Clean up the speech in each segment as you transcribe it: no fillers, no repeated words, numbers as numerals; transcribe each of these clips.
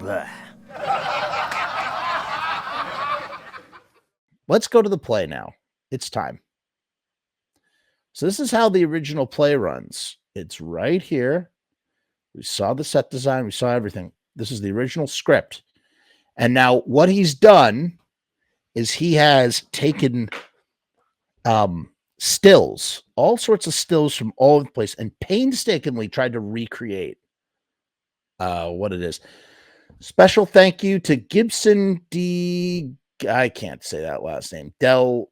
Bleh. Let's go to the play now. It's time. So this is how the original play runs. It's right here. We saw the set design. We saw everything. This is the original script. And now what he's done is he has taken stills, all sorts of stills from all over the place, and painstakingly tried to recreate what it is. Special thank you to Gibson D. I can't say that last name. Del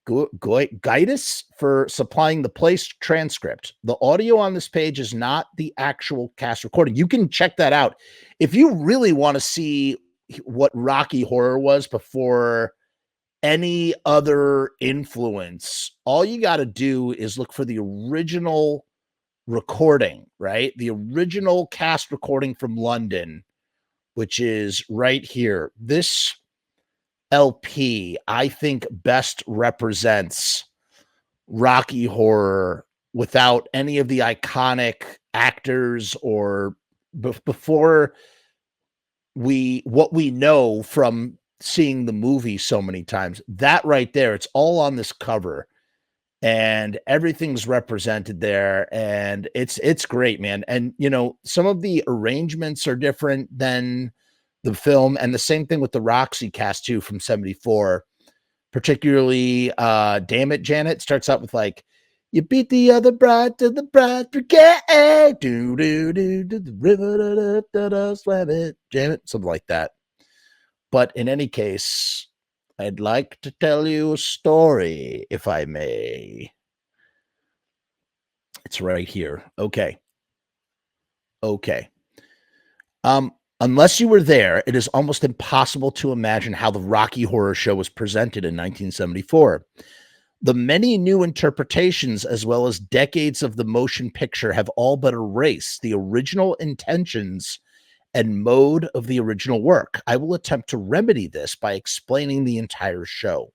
Guidus for supplying the place transcript. The audio on this page is not the actual cast recording. You can check that out if you really want to see what Rocky Horror was before any other influence. All you got to do is look for the original recording, right? The original cast recording from London, which is right here. This LP, I think, best represents Rocky Horror without any of the iconic actors or before what we know from seeing the movie so many times. That right there, it's all on this cover and everything's represented there, and it's great, man. And you know, some of the arrangements are different than the film, and the same thing with the Roxy cast too from 74, particularly Damn It Janet starts out with like, you beat the other bride to the bride brigade, do do do do the river da, da, da, da, slam it, jam it, something like that. But in any case, I'd like to tell you a story, if I may. It's right here. Okay. Unless you were there, it is almost impossible to imagine how the Rocky Horror Show was presented in 1974. The many new interpretations, as well as decades of the motion picture, have all but erased the original intentions and mode of the original work. I will attempt to remedy this by explaining the entire show.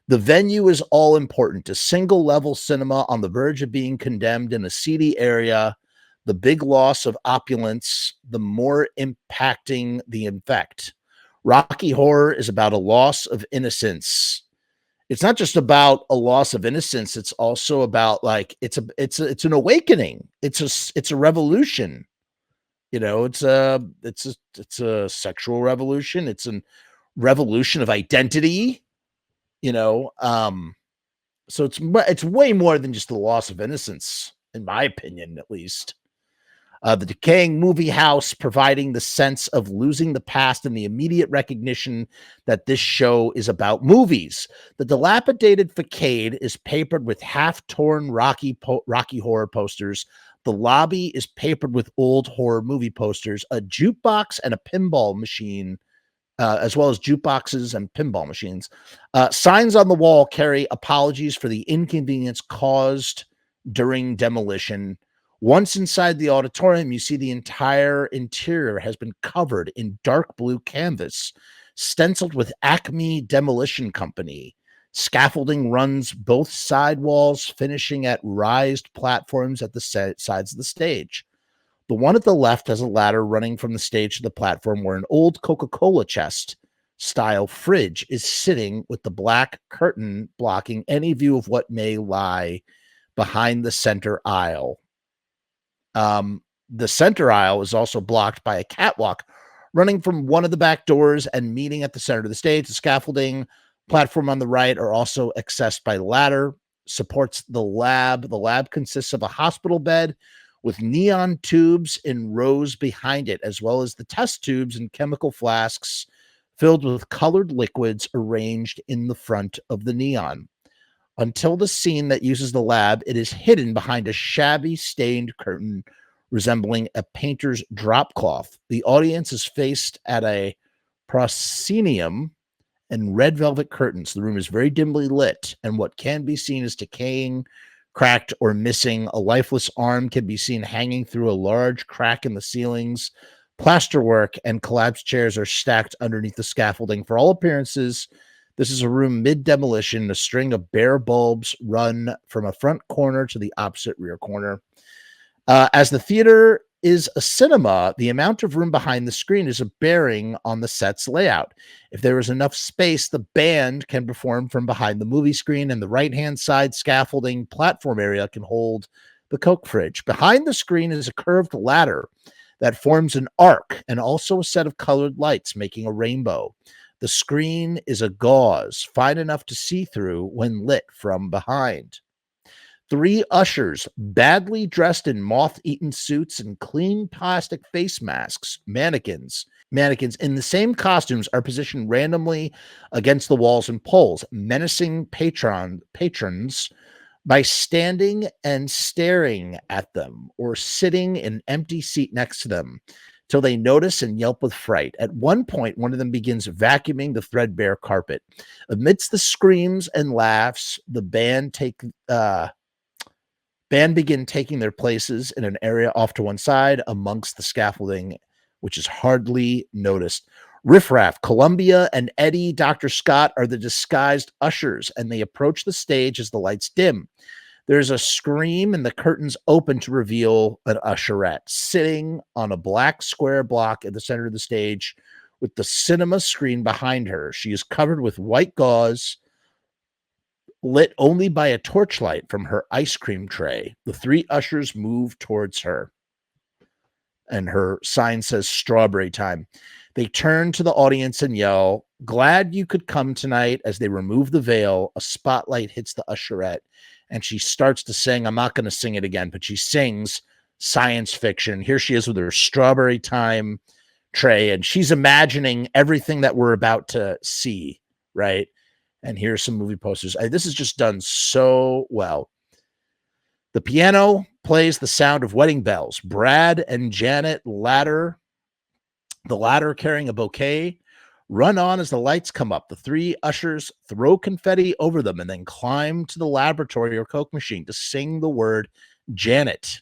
The venue is all important, a single level cinema on the verge of being condemned in a seedy area. The big loss of opulence, the more impacting the effect. Rocky Horror is about a loss of innocence. It's not just about a loss of innocence. It's also about like, it's an awakening. It's a revolution. You know, it's a sexual revolution. It's a revolution of identity, you know. So it's way more than just the loss of innocence, in my opinion, at least. The decaying movie house providing the sense of losing the past and the immediate recognition that this show is about movies. The dilapidated facade is papered with half-torn Rocky Horror posters. The lobby is papered with old horror movie posters, a jukebox and a pinball machine, as well as jukeboxes and pinball machines. Signs on the wall carry apologies for the inconvenience caused during demolition. Once inside the auditorium, you see the entire interior has been covered in dark blue canvas, stenciled with Acme Demolition Company. Scaffolding runs both side walls, finishing at raised platforms at the sides of the stage. The one at the left has a ladder running from the stage to the platform where an old Coca-Cola chest style fridge is sitting with the black curtain blocking any view of what may lie behind the center aisle. The center aisle is also blocked by a catwalk running from one of the back doors and meeting at the center of the stage. The scaffolding platform on the right are also accessed by ladder, supports the lab. The lab consists of a hospital bed with neon tubes in rows behind it, as well as the test tubes and chemical flasks filled with colored liquids arranged in the front of the neon. Until the scene that uses the lab, it is hidden behind a shabby stained curtain resembling a painter's drop cloth. The audience is faced at a proscenium and red velvet curtains. The room is very dimly lit, and what can be seen is decaying, cracked, or missing. A lifeless arm can be seen hanging through a large crack in the ceilings. Plasterwork and collapsed chairs are stacked underneath the scaffolding. For all appearances, this is a room mid-demolition. A string of bare bulbs run from a front corner to the opposite rear corner. As the theater is a cinema, the amount of room behind the screen is a bearing on the set's layout. If there is enough space, the band can perform from behind the movie screen, and the right-hand side scaffolding platform area can hold the Coke fridge. Behind the screen is a curved ladder that forms an arc and also a set of colored lights making a rainbow. The screen is a gauze fine enough to see through when lit from behind. Three ushers, badly dressed in moth-eaten suits and clean plastic face masks, mannequins in the same costumes are positioned randomly against the walls and poles, menacing patrons by standing and staring at them or sitting in an empty seat next to them till they notice and yelp with fright. At one point, one of them begins vacuuming the threadbare carpet. Amidst the screams and laughs, the band begin taking their places in an area off to one side amongst the scaffolding, which is hardly noticed. Riff Raff, Columbia, and Eddie, Dr. Scott are the disguised ushers, and they approach the stage as the lights dim. There's a scream, and the curtains open to reveal an usherette sitting on a black square block at the center of the stage with the cinema screen behind her. She is covered with white gauze, lit only by a torchlight from her ice cream tray. The three ushers move towards her, and her sign says strawberry time. They turn to the audience and yell, "Glad you could come tonight." As they remove the veil, a spotlight hits the usherette, and she starts to sing. I'm not going to sing it again, but she sings science fiction. Here she is with her strawberry time tray, and she's imagining everything that we're about to see, right? And here's some movie posters. This is just done so well. The piano plays the sound of wedding bells. Brad and Janet the latter carrying a bouquet, run on as the lights come up. The three ushers throw confetti over them and then climb to the laboratory or Coke machine to sing the word Janet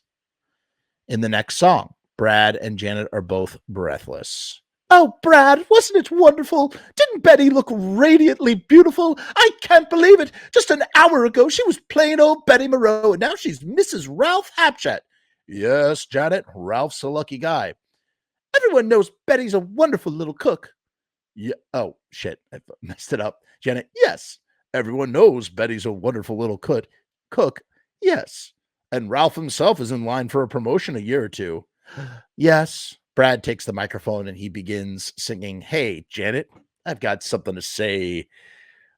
in the next song. Brad and Janet are both breathless. "Oh, Brad, wasn't it wonderful? Didn't Betty look radiantly beautiful? I can't believe it. Just an hour ago, she was plain old Betty Moreau, and now she's Mrs. Ralph Hapchat." "Yes, Janet, Ralph's a lucky guy." "Everyone knows Betty's a wonderful little cook." "Yeah, oh, shit, I messed it up." Janet, "Yes, everyone knows Betty's a wonderful little cook. Yes, and Ralph himself is in line for a promotion a year or two." "Yes." Brad takes the microphone and he begins singing, "Hey, Janet, I've got something to say.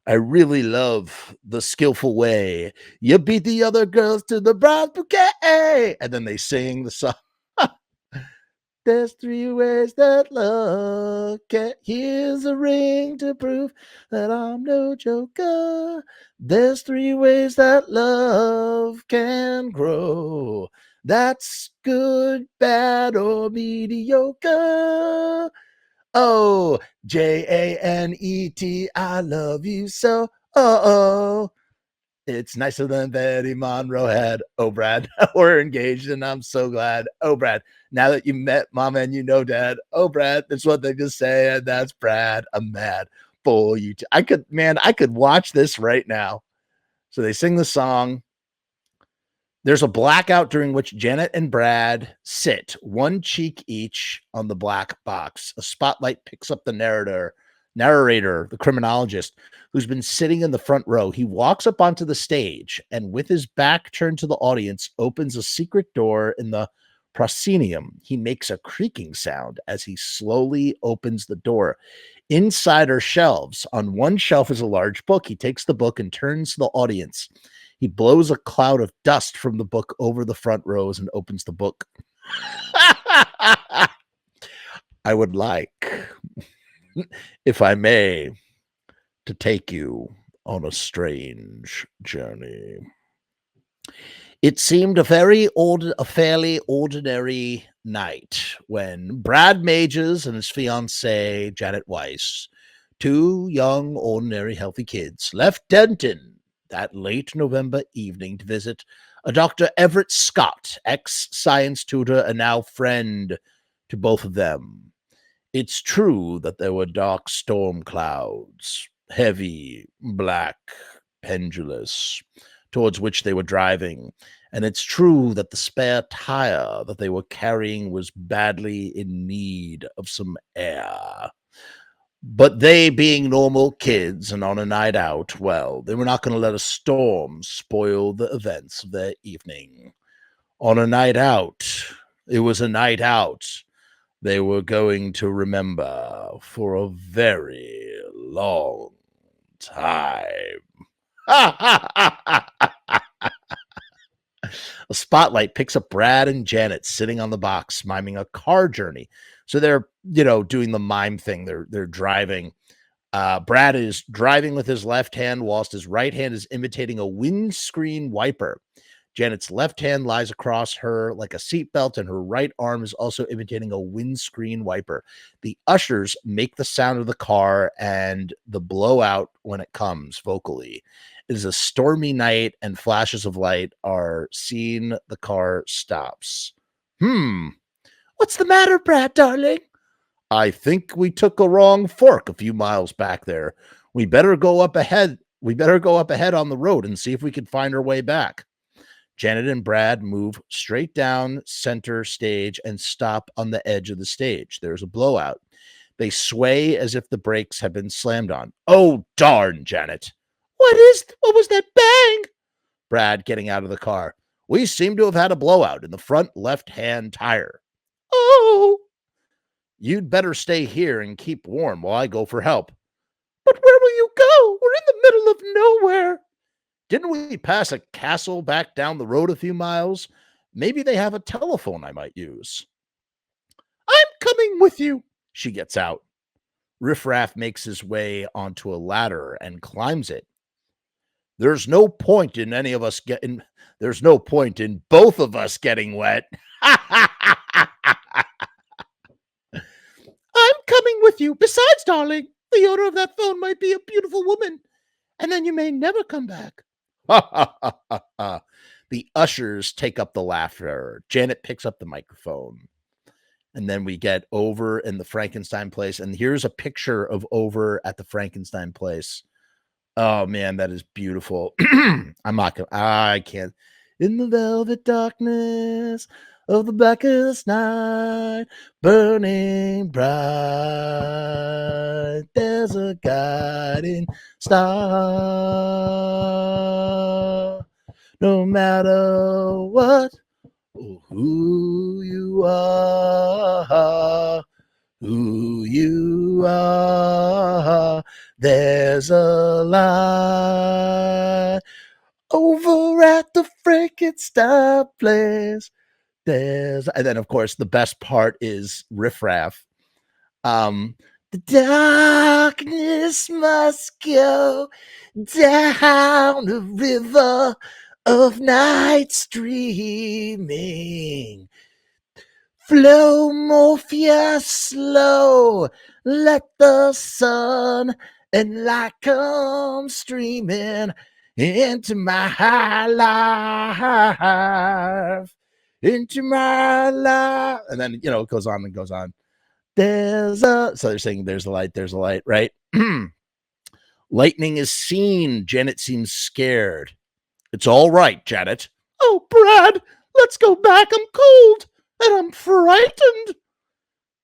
I really love the skillful way you beat the other girls to the bronze bouquet." And then they sing the song. "There's three ways that love can. Here's a ring to prove that I'm no joker. There's three ways that love can grow. That's good, bad, or mediocre. Oh, Janet, I love you so. Oh. It's nicer than Betty Monroe had. Oh, Brad, we're engaged and I'm so glad. Oh, Brad, now that you met Mama and you know Dad. Oh, Brad, that's what they just say, and that's Brad. I'm mad for you. I could watch this right now. So they sing the song. There's a blackout during which Janet and Brad sit, one cheek each on the black box. A spotlight picks up the narrator, the criminologist, who's been sitting in the front row. He walks up onto the stage and, with his back turned to the audience, opens a secret door in the proscenium. He makes a creaking sound as he slowly opens the door. Inside are shelves. On one shelf is a large book. He takes the book and turns to the audience. He blows a cloud of dust from the book over the front rows and opens the book. "I would like, if I may, to take you on a strange journey. It seemed a fairly ordinary night when Brad Majors and his fiancée, Janet Weiss, two young, ordinary, healthy kids, left Denton that late November evening to visit a Dr. Everett Scott, ex-science tutor and now friend to both of them. It's true that there were dark storm clouds, heavy, black, pendulous, towards which they were driving, And it's true that the spare tire that they were carrying was badly in need of some air. But they, being normal kids and on a night out, well, they were not going to let a storm spoil the events of their evening. On a night out, it was a night out they were going to remember for a very long time. A spotlight picks up Brad and Janet sitting on the box, miming a car journey. So they're, doing the mime thing. They're driving. Brad is driving with his left hand, whilst his right hand is imitating a windscreen wiper. Janet's left hand lies across her like a seatbelt, and her right arm is also imitating a windscreen wiper. The ushers make the sound of the car and the blowout when it comes vocally. It is a stormy night, and flashes of light are seen. The car stops. What's the matter, Brad, darling? I think we took a wrong fork a few miles back there. We better go up ahead. We better go up ahead on the road and see if we can find our way back. Janet and Brad move straight down center stage and stop on the edge of the stage. There's a blowout. They sway as if the brakes have been slammed on. Oh, darn, Janet. What was that bang? Brad getting out of the car. We seem to have had a blowout in the front left-hand tire. Oh. You'd better stay here and keep warm while I go for help. But where will you go? We're in the middle of nowhere. Didn't we pass a castle back down the road a few miles? Maybe they have a telephone I might use. I'm coming with you. She gets out. Riffraff makes his way onto a ladder and climbs it. There's no point in both of us getting wet. I'm coming with you. Besides, darling, the owner of that phone might be a beautiful woman, and then you may never come back. The ushers take up the laughter. Janet picks up the microphone. And then we get over in the Frankenstein place. And here's a picture of over at the Frankenstein place. Oh, man, that is beautiful. I can't. In the velvet darkness of the blackest night, burning bright, there's a guiding star. No matter what or who you are, there's a light over at the Frankenstein place. And then, of course, the best part is Riffraff. The darkness must go down the river of night streaming. Flow, Morpheus, slow. Let the sun and light come streaming into my life. Into my life. And then, it goes on and goes on. So they're saying there's a light, right? Lightning is seen. Janet seems scared. It's all right, Janet. Oh, Brad, let's go back. I'm cold and I'm frightened.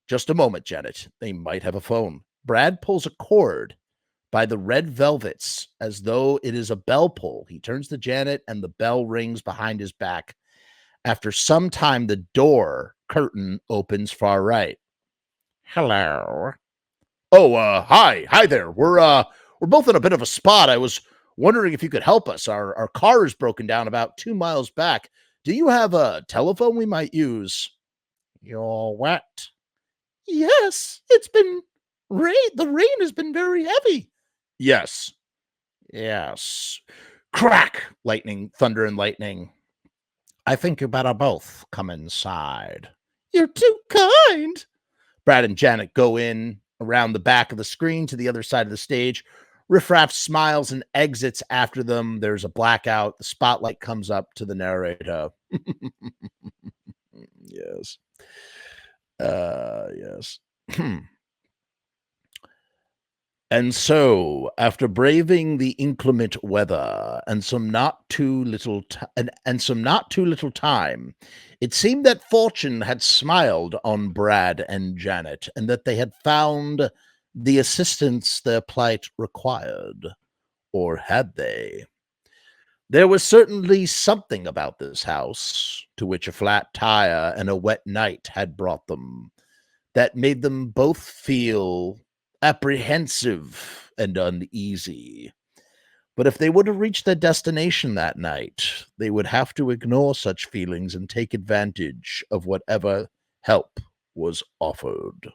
Just a moment, Janet. They might have a phone. Brad pulls a cord by the red velvets as though it is a bell pull. He turns to Janet and the bell rings behind his back. After some time, the door curtain opens far right. Hello. Oh, hi there. We're both in a bit of a spot. I was wondering if you could help us. Our car is broken down about 2 miles back. Do you have a telephone we might use? You're wet. Yes, it's been rain. The rain has been very heavy. Yes. Crack! Lightning, thunder and lightning. I think you better both come inside. You're too kind. Brad and Janet go in around the back of the screen to the other side of the stage. Riffraff smiles and exits after them. There's a blackout. The spotlight comes up to the narrator. Yes. Yes. And so, after braving the inclement weather and some not too little and some not too little time, it seemed that fortune had smiled on Brad and Janet, and that they had found the assistance their plight required. Or had they? There was certainly something about this house, to which a flat tire and a wet night had brought them, that made them both feel apprehensive and uneasy. But if they were to reach their destination that night, they would have to ignore such feelings and take advantage of whatever help was offered.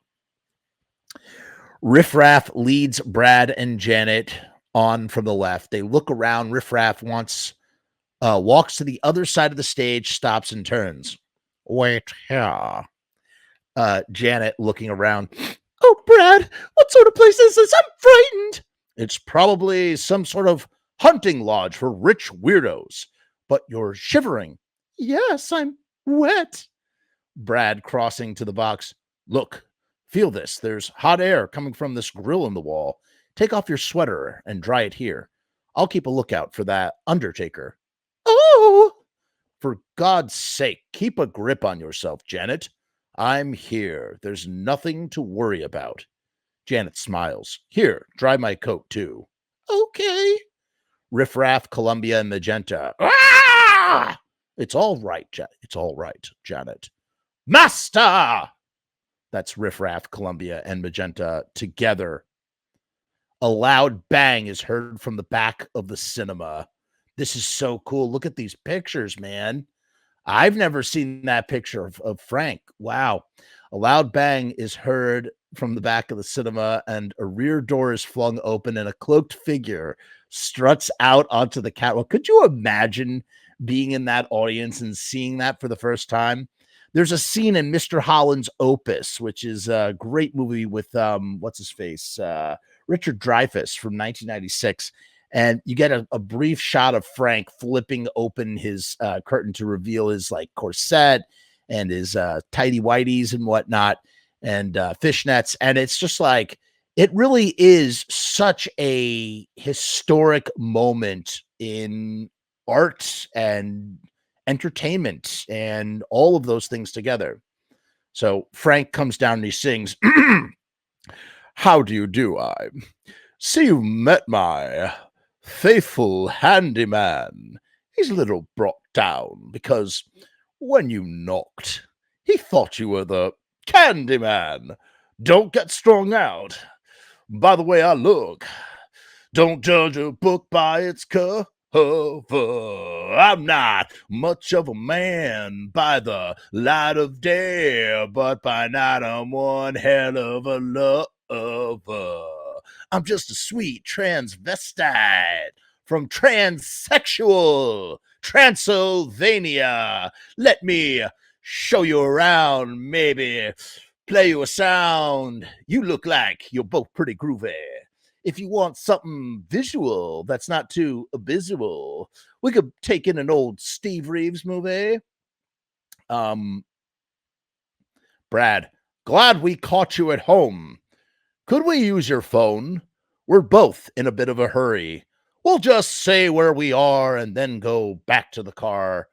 Riffraff leads Brad and Janet on from the left. They look around. Riffraff walks to the other side of the stage, stops and turns. Wait here. Janet looking around. Oh, Brad, what sort of place is this? I'm frightened. It's probably some sort of hunting lodge for rich weirdos. But you're shivering. Yes, I'm wet. Brad crossing to the box. Look, feel this. There's hot air coming from this grill in the wall. Take off your sweater and dry it here. I'll keep a lookout for that undertaker. Oh! For God's sake, keep a grip on yourself, Janet. I'm here. There's nothing to worry about. Janet smiles. Here, dry my coat, too. Okay. Riffraff, Columbia, and Magenta. Ah! It's all right, It's all right, Janet. Master! That's Riffraff, Columbia, and Magenta together. A loud bang is heard from the back of the cinema. This is so cool. Look at these pictures, man. I've never seen that picture of Frank. Wow. A loud bang is heard from the back of the cinema, and a rear door is flung open, and a cloaked figure struts out onto the catwalk. Could you imagine being in that audience and seeing that for the first time? There's a scene in Mr. Holland's Opus, which is a great movie with what's his face? Richard Dreyfuss from 1996. And you get a brief shot of Frank flipping open his curtain to reveal his like corset and his tidy whities and whatnot, and fishnets. And it's just like, it really is such a historic moment in art and entertainment and all of those things together. So Frank comes down and he sings, How do you do? I see you met my faithful handyman. He's a little brought down because when you knocked, he thought you were the candy man. Don't get strung out by the way I look. Don't judge a book by its cover. I'm not much of a man by the light of day, but by night I'm one hell of a lover. I'm just a sweet transvestite from transsexual Transylvania. Let me show you around, maybe play you a sound. You look like you're both pretty groovy. If you want something visual that's not too abysmal, we could take in an old Steve Reeves movie. Brad, glad we caught you at home. Could we use your phone? We're both in a bit of a hurry. We'll just say where we are and then go back to the car.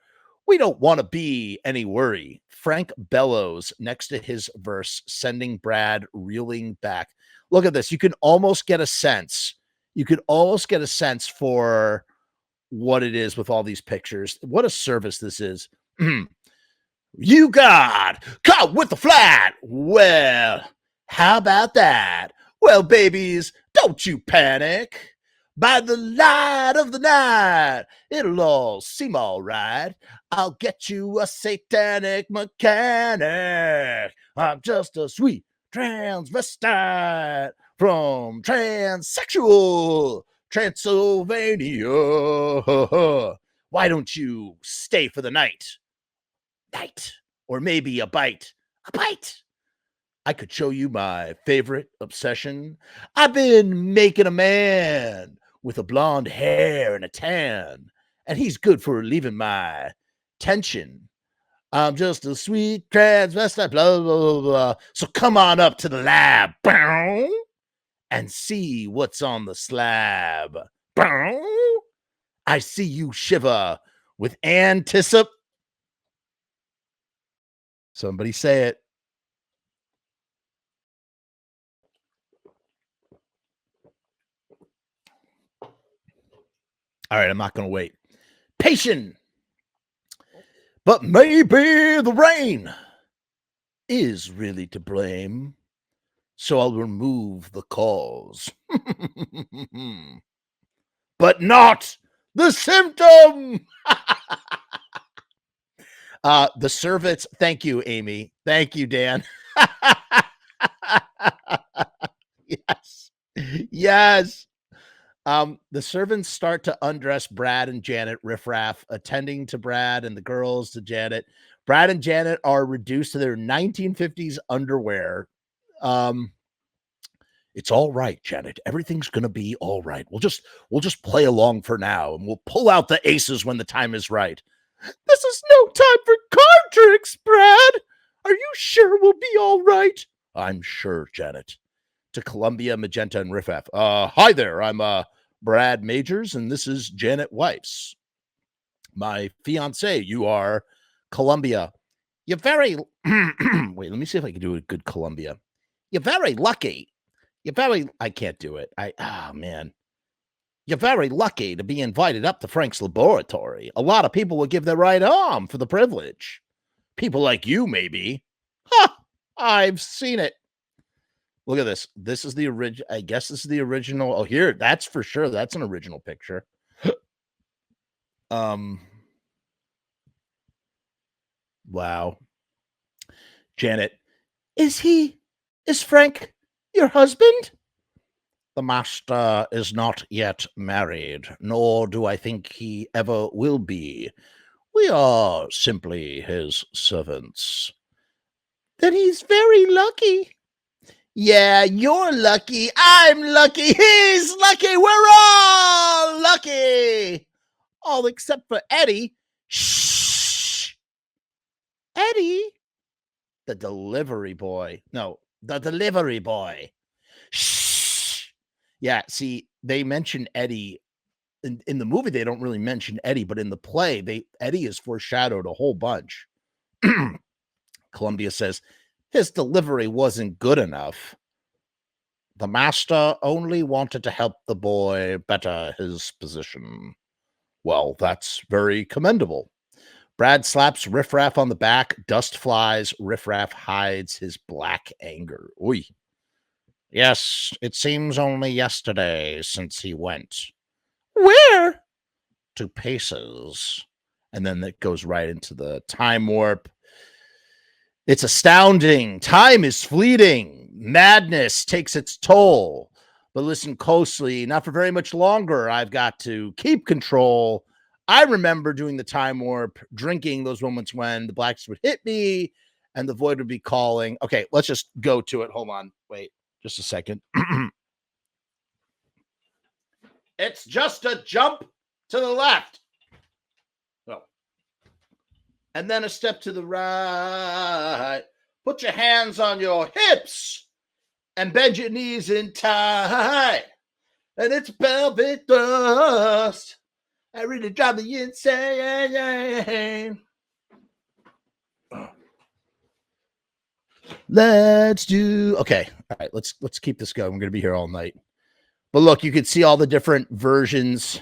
We don't want to be any worry. Frank bellows next to his verse, sending Brad reeling back. Look at this. You can almost get a sense. You could almost get a sense for what it is with all these pictures. What a service this is. You got caught with the flat. Well, how about that? Well, babies, don't you panic. By the light of the night, it'll all seem all right. I'll get you a satanic mechanic. I'm just a sweet transvestite from transsexual Transylvania. Why don't you stay for the night? Night. Or maybe a bite. A bite. I could show you my favorite obsession. I've been making a man with a blonde hair and a tan, and he's good for relieving my tension. I'm just a sweet transvestite, blah, blah, blah, blah. So come on up to the lab. and see what's on the slab. Bow. I see you shiver with anticipation. Somebody say it. All right, I'm not going to wait. Patient. But maybe the rain is really to blame. So I'll remove the cause. But not the symptom. The servants. Thank you, Amy. Thank you, Dan. Yes. Yes. The servants start to undress Brad and Janet riffraff, attending to Brad and the girls to Janet. Brad and Janet are reduced to their 1950s underwear. It's all right, Janet. Everything's gonna be all right. We'll just play along for now, and we'll pull out the aces when the time is right. This is no time for card tricks, Brad. Are you sure we'll be all right? I'm sure, Janet. To Columbia, Magenta, and Riffraff. Hi there. I'm Brad Majors, and this is Janet Weiss, my fiance. You are Columbia. You're very wait, let me see if I can do a good Columbia. You're very lucky. I can't do it. Man. You're very lucky to be invited up to Frank's laboratory. A lot of people would give their right arm for the privilege. People like you, maybe. Ha! I've seen it. Look at this. This is the original. I guess this is the original. Oh, here. That's for sure. That's an original picture. Wow. Janet. Is Frank your husband? The master is not yet married, nor do I think he ever will be. We are simply his servants. Then he's very lucky. Yeah, you're lucky. I'm lucky. He's lucky. We're all lucky. All except for Eddie. Shh. Eddie? The delivery boy. No, the delivery boy. Shh. Yeah, see, they mention Eddie. In the movie, they don't really mention Eddie, but in the play, Eddie is foreshadowed a whole bunch. Columbia says, his delivery wasn't good enough. The master only wanted to help the boy better his position. Well, that's very commendable. Brad slaps Riffraff on the back. Dust flies. Riffraff hides his black anger. Oy. Yes, it seems only yesterday since he went. Where? To Paces. And then it goes right into the time warp. It's astounding. Time is fleeting. Madness takes its toll. But listen closely. Not for very much longer. I've got to keep control. I remember doing the time warp, drinking those moments when the blacks would hit me and the void would be calling. Okay, let's just go to it. Hold on. Wait, just a second. It's just a jump to the left. Oh. And then a step to the right. Put your hands on your hips and bend your knees in tight. And it's velvet dust. I really drive me insane. Let's do okay. All right, let's keep this going. We're gonna be here all night. But look, you can see all the different versions.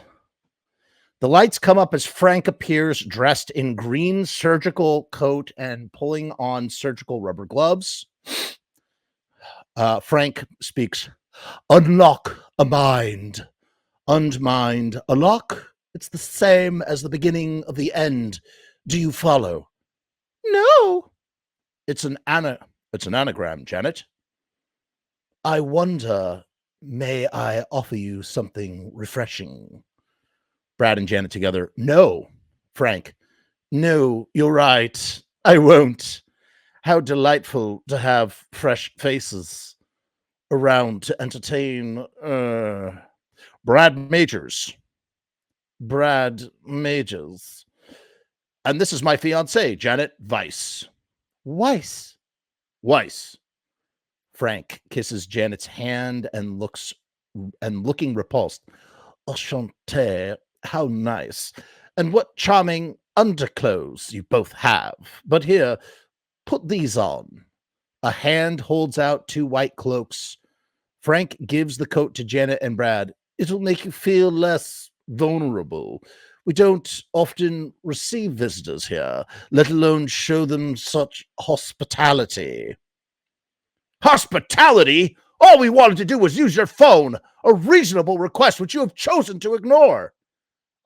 The lights come up as Frank appears dressed in green surgical coat and pulling on surgical rubber gloves. Frank speaks, unlock a mind. Unmind a lock. It's the same as the beginning of the end. Do you follow? No. It's an anagram, Janet. I wonder, may I offer you something refreshing? Brad and Janet together. No. Frank. No, you're right. I won't. How delightful to have fresh faces around to entertain. Brad Majors. And this is my fiance, Janet Weiss. Weiss. Frank kisses Janet's hand and looking repulsed. Enchanté, how nice. And what charming underclothes you both have. But here, put these on. A hand holds out two white cloaks. Frank gives the coat to Janet and Brad. It'll make you feel less vulnerable. We don't often receive visitors here, let alone show them such hospitality. Hospitality? All we wanted to do was use your phone, a reasonable request which you have chosen to ignore.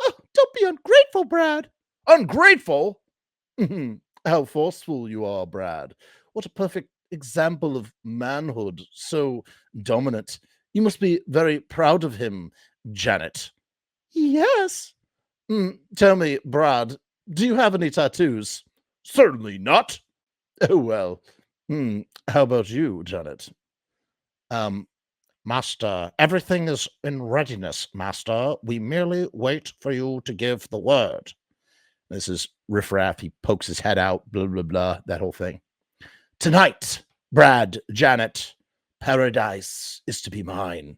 Oh, don't be ungrateful, Brad. Ungrateful? How forceful you are, Brad. What a perfect example of manhood, so dominant. You must be very proud of him, Janet. Yes. Tell me, Brad, do you have any tattoos? Certainly not. Oh, well. How about you, Janet? Um, Master, everything is in readiness, Master. We merely wait for you to give the word. This is riffraff. He pokes his head out, blah, blah, blah, that whole thing. Tonight, Brad, Janet, paradise is to be mine.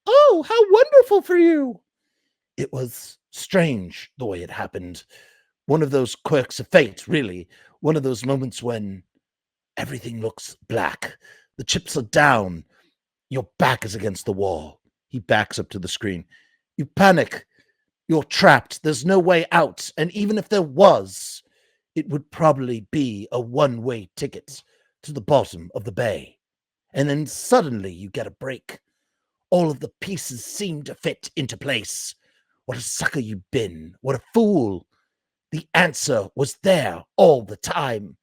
Oh, how wonderful for you. It was strange the way it happened. One of those quirks of fate, really. One of those moments when everything looks black. The chips are down. Your back is against the wall. He backs up to the screen. You panic. You're trapped. There's no way out. And even if there was, it would probably be a one-way ticket to the bottom of the bay. And then suddenly you get a break. All of the pieces seem to fit into place. What a sucker you've been. What a fool. The answer was there all the time.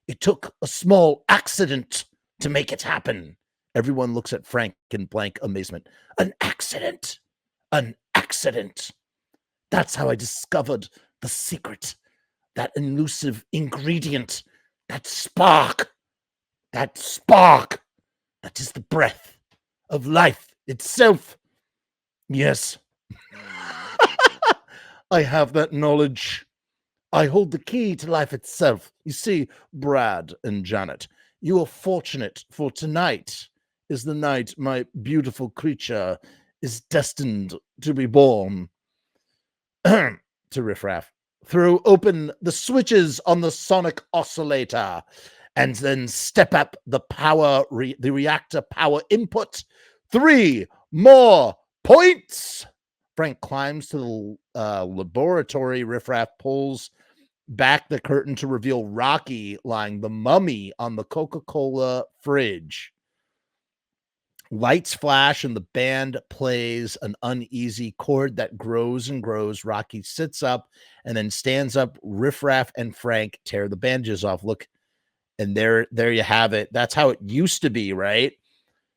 It took a small accident to make it happen. Everyone looks at Frank in blank amazement. An accident. An accident. That's how I discovered the secret. That elusive ingredient. That spark. That spark. That is the breath of life itself. Yes. I have that knowledge. I hold the key to life itself. You see, Brad and Janet, you are fortunate, for tonight is the night my beautiful creature is destined to be born. To riffraff. Throw open the switches on the sonic oscillator and then step up the the reactor power input. 3 more points. Frank climbs to the laboratory. Riffraff pulls back the curtain to reveal Rocky lying the mummy on the Coca-Cola fridge. Lights flash and the band plays an uneasy chord that grows and grows. Rocky sits up and then stands up. Riffraff and Frank tear the bandages off. Look, and there you have it. That's how it used to be, right?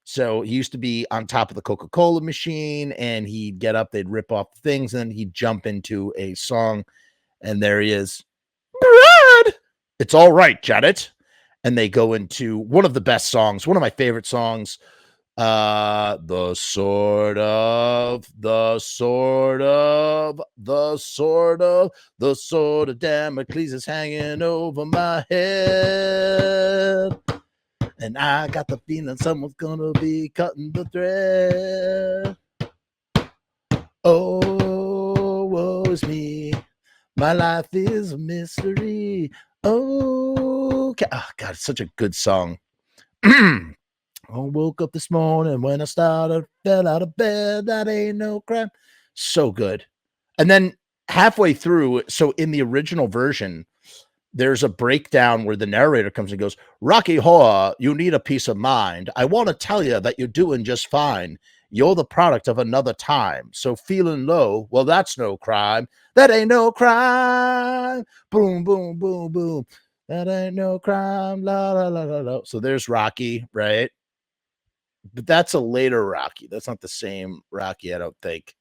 So he used to be on top of the Coca-Cola machine and he'd get up, they'd rip off things, and then he'd jump into a song, and there he is. Brad! It's all right, Janet. And they go into one of the best songs, one of my favorite songs. The sort of Damocles is hanging over my head. And I got the feeling someone's gonna be cutting the thread. Oh, woe is me. My life is a mystery. Oh, God, it's such a good song. I woke up this morning when I fell out of bed. That ain't no crime. So good. And then halfway through, so in the original version, there's a breakdown where the narrator comes and goes, Rocky Horror, you need a peace of mind. I want to tell you that you're doing just fine. You're the product of another time. So feeling low, well, that's no crime. That ain't no crime. Boom, boom, boom, boom. That ain't no crime. La, la, la, la, la. So there's Rocky, right? But that's a later Rocky. That's not the same Rocky, I don't think.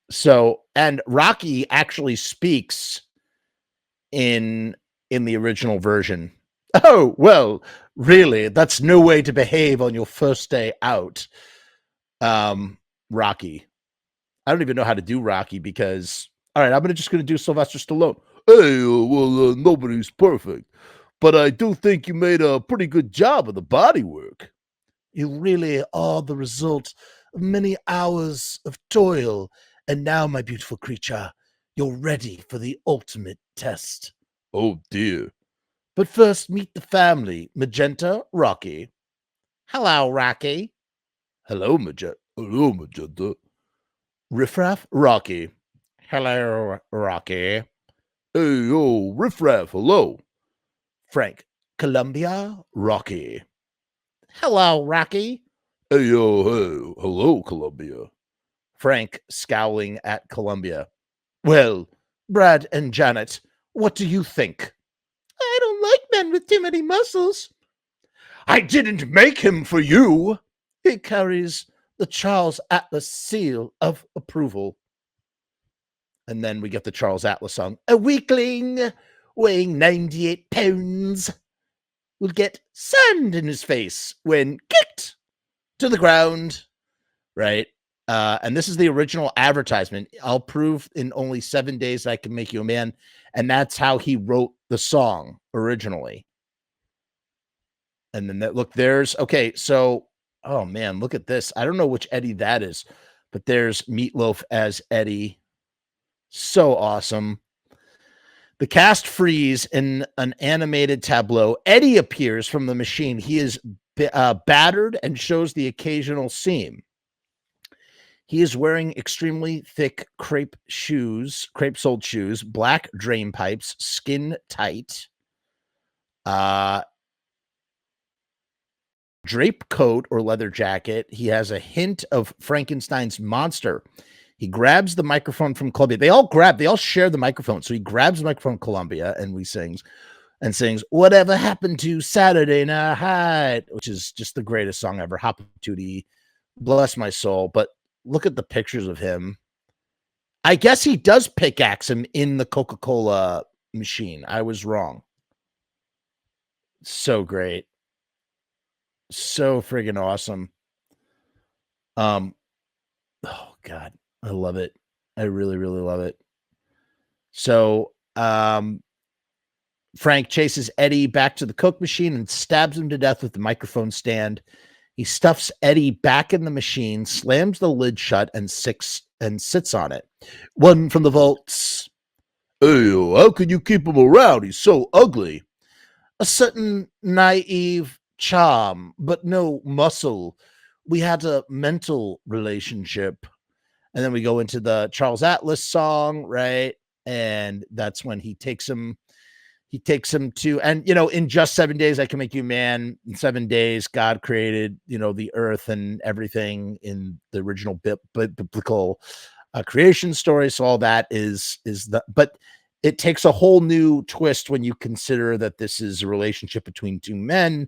So, and Rocky actually speaks in the original version. Oh, well, really, that's no way to behave on your first day out. Rocky. I don't even know how to do Rocky because, all right, I'm just going to do Sylvester Stallone. Hey, well, nobody's perfect, but I do think you made a pretty good job of the body work. You really are the result of many hours of toil. And now, my beautiful creature, you're ready for the ultimate test. Oh, dear. But first, meet the family. Magenta, Rocky. Hello, Rocky. Hello, Magenta. Hello, Magenta. Riffraff, Rocky. Hello, Rocky. Hey, yo, Riffraff, hello. Frank, Columbia, Rocky. Hello, Rocky. Hey, yo, hey, hello, Columbia. Frank, scowling at Columbia. Well, Brad and Janet, what do you think? I don't like men with too many muscles. I didn't make him for you. He carries the Charles Atlas seal of approval. And then we get the Charles Atlas song. A weakling weighing 98 pounds will get sand in his face when kicked to the ground. Right? And this is the original advertisement. I'll prove in only 7 days I can make you a man. And that's how he wrote the song originally. And then that, look, there's, okay, so, oh man, look at this. I don't know which Eddie that is, but there's Meatloaf as Eddie. So awesome. The cast freeze in an animated tableau. Eddie appears from the machine. He is battered and shows the occasional seam. He is wearing extremely thick crepe-soled shoes, black drain pipes, skin tight, drape coat or leather jacket. He has a hint of Frankenstein's monster. He grabs the microphone from Columbia. They all share the microphone. So he grabs the microphone from Columbia and sings, "Whatever Happened to Saturday Night," which is just the greatest song ever. Hop Tootie, bless my soul. But look at the pictures of him. I guess he does pickaxe him in the Coca-Cola machine. I was wrong. So great. So friggin' awesome. Oh God, I love it. I really, really love it. So Frank chases Eddie back to the Coke machine and stabs him to death with the microphone stand. He stuffs Eddie back in the machine, slams the lid shut, and sits on it. One from the vaults. Hey, how can you keep him around? He's so ugly. A certain naive charm, but no muscle. We had a mental relationship. And then we go into the Charles Atlas song, right? And that's when he takes him to, and in just 7 days I can make you a man. In 7 days God created the earth and everything in the original biblical creation story. So all that is but it takes a whole new twist when you consider that this is a relationship between two men,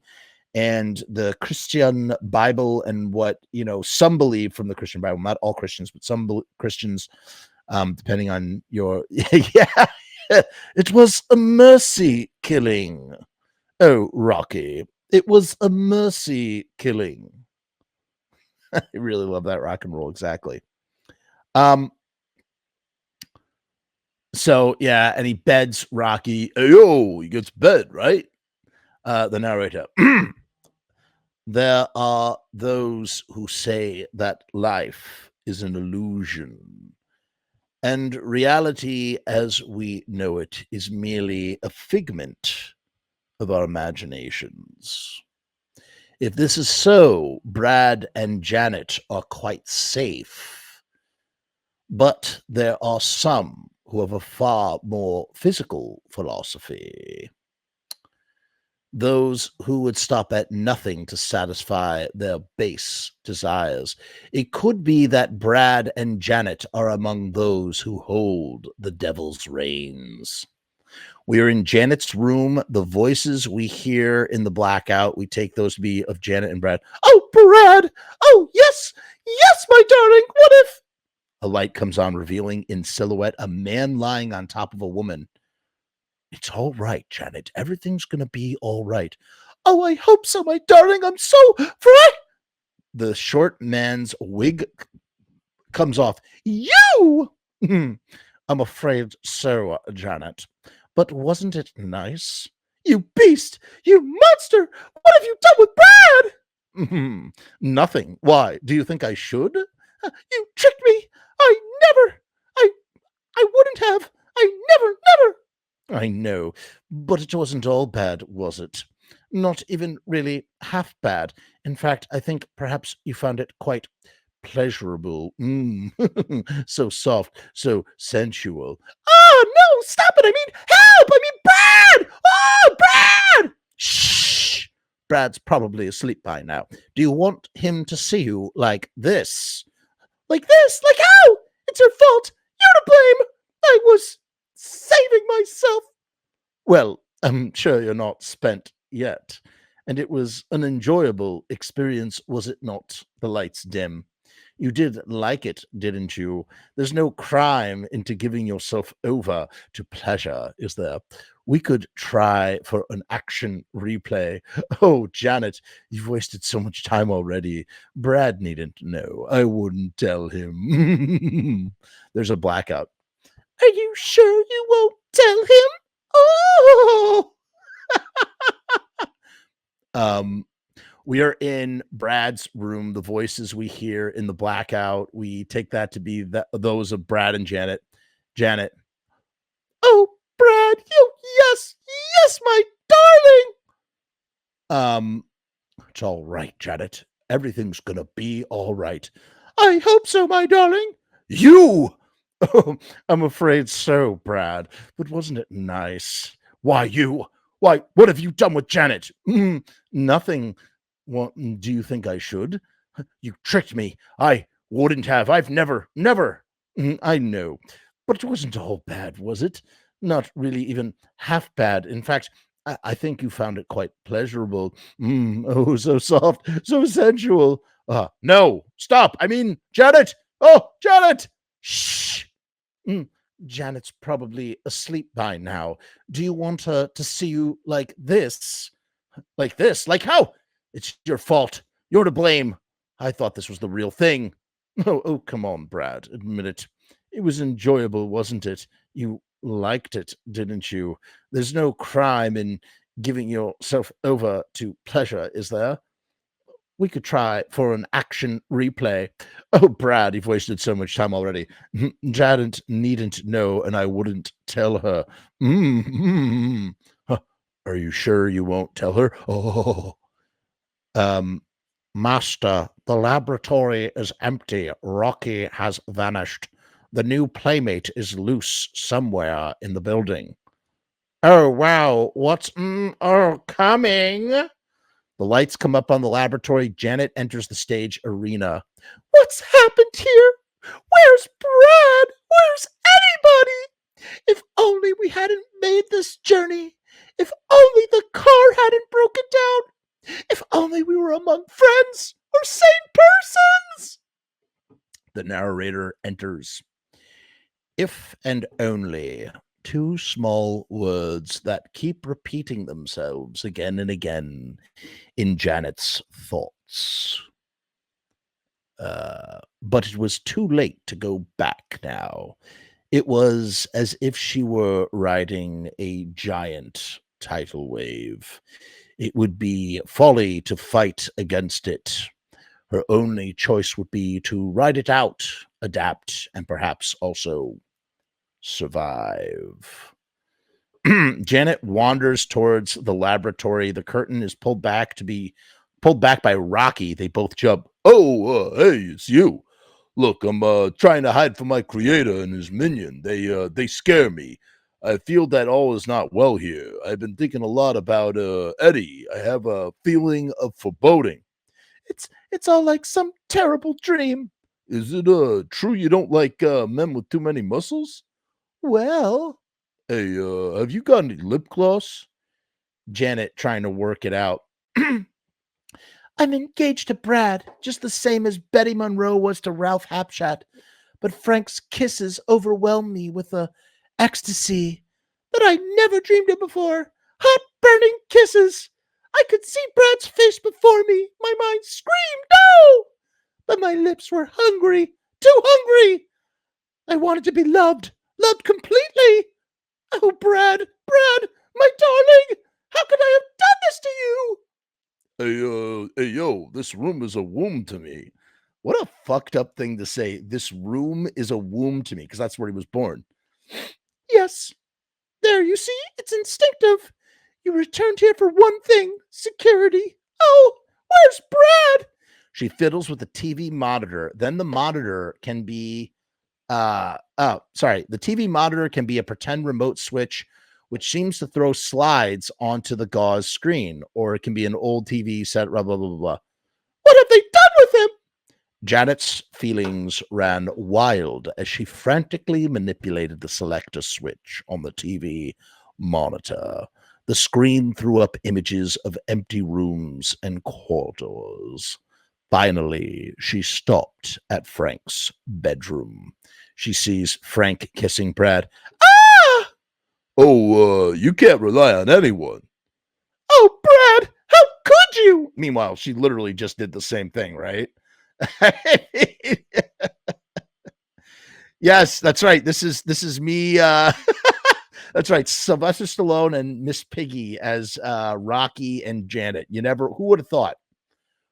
and the Christian Bible, and what some believe from the Christian Bible, not all Christians, but some Christians, depending on your yeah. It was a mercy killing. Oh, Rocky. It was a mercy killing. I really love that rock and roll. Exactly. So yeah, and he beds Rocky. Hey, yo, he gets bed, right? The narrator. There are those who say that life is an illusion, and reality as we know it is merely a figment of our imaginations. If this is so, Brad and Janet are quite safe. But there are some who have a far more physical philosophy. Those who would stop at nothing to satisfy their base desires. It could be that Brad and Janet are among those who hold the devil's reins. We are in Janet's room. The voices we hear in the blackout, we take those to be of Janet and Brad. Oh, Brad! Oh, yes! Yes, my darling! What if... A light comes on, revealing in silhouette a man lying on top of a woman. It's all right, Janet. Everything's going to be all right. Oh, I hope so, my darling. I'm so frightened. The short man's wig comes off. You! I'm afraid so, Janet. But wasn't it nice? You beast! You monster! What have you done with Brad? Mhm. Nothing. Why? Do you think I should? You tricked me! I never! I I wouldn't have! I never! I know, but it wasn't all bad, was it? Not even really half bad. In fact, I think perhaps you found it quite pleasurable. So soft, so sensual. Oh, no, stop it. I mean, help. I mean, Brad. Oh, Brad. Shh. Brad's probably asleep by now. Do you want him to see you like this? Like this? Like how? It's your fault. You're to blame. I was saving myself. Well, I'm sure you're not spent yet. And it was an enjoyable experience, was it not? The lights dim. You did like it, didn't you? There's no crime into giving yourself over to pleasure, is there? We could try for an action replay. Oh, Janet, you've wasted so much time already. Brad needn't know. I wouldn't tell him. There's a blackout. Are you sure you won't tell him? Oh! Um, we are in Brad's room. The voices we hear in the blackout, we take that to be those of Brad and Janet. Janet. Oh, Brad, you, yes, yes, my darling. It's all right, Janet. Everything's gonna be all right. I hope so, my darling. You! Oh, I'm afraid so, Brad. But wasn't it nice? Why, you? Why, what have you done with Janet? Nothing. What do you think I should? You tricked me. I wouldn't have. I've never. I know. But it wasn't all bad, was it? Not really even half bad. In fact, I think you found it quite pleasurable. Oh, so soft, so sensual. No, stop. I mean, Janet. Oh, Janet. Shh. Mm, Janet's probably asleep by now. Do you want her to see you like this? Like this? Like how? It's your fault. You're to blame. I thought this was the real thing. Oh, come on, Brad. Admit it. It was enjoyable, wasn't it? You liked it, didn't you? There's no crime in giving yourself over to pleasure, is there? We could try for an action replay. Oh, Brad, you've wasted so much time already. Janet needn't know, and I wouldn't tell her. Huh. Are you sure you won't tell her? Oh, um, Master, the laboratory is empty. Rocky has vanished. The new playmate is loose somewhere in the building. Oh, wow. What's coming? The lights come up on the laboratory. Janet enters the stage arena. What's happened here? Where's Brad? Where's anybody? If only we hadn't made this journey. If only the car hadn't broken down. If only we were among friends or sane persons. The narrator enters. If and only. Two small words that keep repeating themselves again and again in Janet's thoughts. But it was too late to go back now. It was as if she were riding a giant tidal wave. It would be folly to fight against it. Her only choice would be to ride it out, adapt, and perhaps also survive. Janet wanders towards the laboratory. The curtain is pulled back by Rocky. They both jump. Oh, hey, it's you. Look, I'm trying to hide from my creator and his minion. They scare me. I feel that all is not well here. I've been thinking a lot about Eddie. I have a feeling of foreboding. It's all like some terrible dream. Is it true you don't like men with too many muscles? Well, hey, have you got any lip gloss? Janet trying to work it out. I'm engaged to Brad, just the same as Betty Monroe was to Ralph Hapshat. But Frank's kisses overwhelm me with a ecstasy that I never dreamed of before. Hot, burning kisses. I could see Brad's face before me. My mind screamed, no! But my lips were hungry, too hungry. I wanted to be loved completely. Oh, Brad, my darling, How could I have done this to you? Hey, yo, this room is a womb to me. What a fucked up thing to say. This room is a womb to me, because that's where he was born. Yes, there, you see, it's instinctive. You returned here for one thing, security. Oh, where's Brad? She fiddles with the TV monitor. Then the monitor can be the TV monitor can be a pretend remote switch which seems to throw slides onto the gauze screen, or it can be an old TV set, blah blah blah blah. What have they done with him? Janet's feelings ran wild as she frantically manipulated the selector switch on the TV monitor. The screen threw up images of empty rooms and corridors. Finally, she stopped at Frank's bedroom. She sees Frank kissing Brad. Ah! Oh, you can't rely on anyone. Oh, Brad, how could you? Meanwhile, she literally just did the same thing, right? Yes, that's right. This is me. That's right. Sylvester Stallone and Miss Piggy as Rocky and Janet. Who would have thought?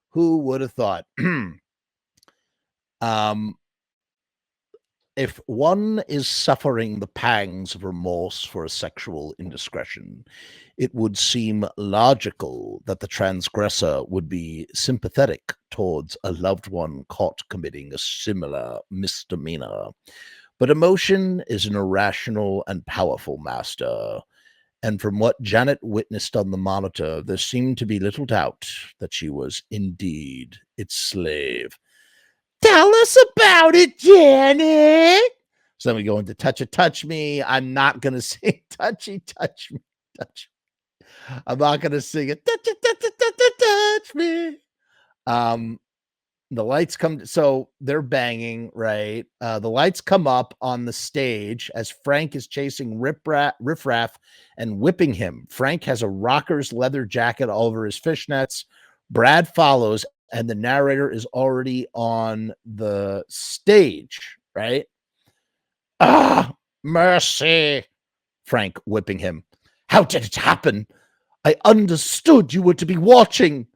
Who would have thought? If one is suffering the pangs of remorse for a sexual indiscretion, it would seem logical that the transgressor would be sympathetic towards a loved one caught committing a similar misdemeanor. But emotion is an irrational and powerful master. And from what Janet witnessed on the monitor, there seemed to be little doubt that she was indeed its slave. Tell us about it, Janet. So then we go into touch me. I'm not going to sing touch me. I'm not going to sing it. Touch me. The lights come. So they're banging, right? The lights come up on the stage as Frank is chasing Riffraff and whipping him. Frank has a rocker's leather jacket all over his fishnets. Brad follows, and the narrator is already on the stage, right? Ah, mercy. Frank whipping him. How did it happen? I understood you were to be watching.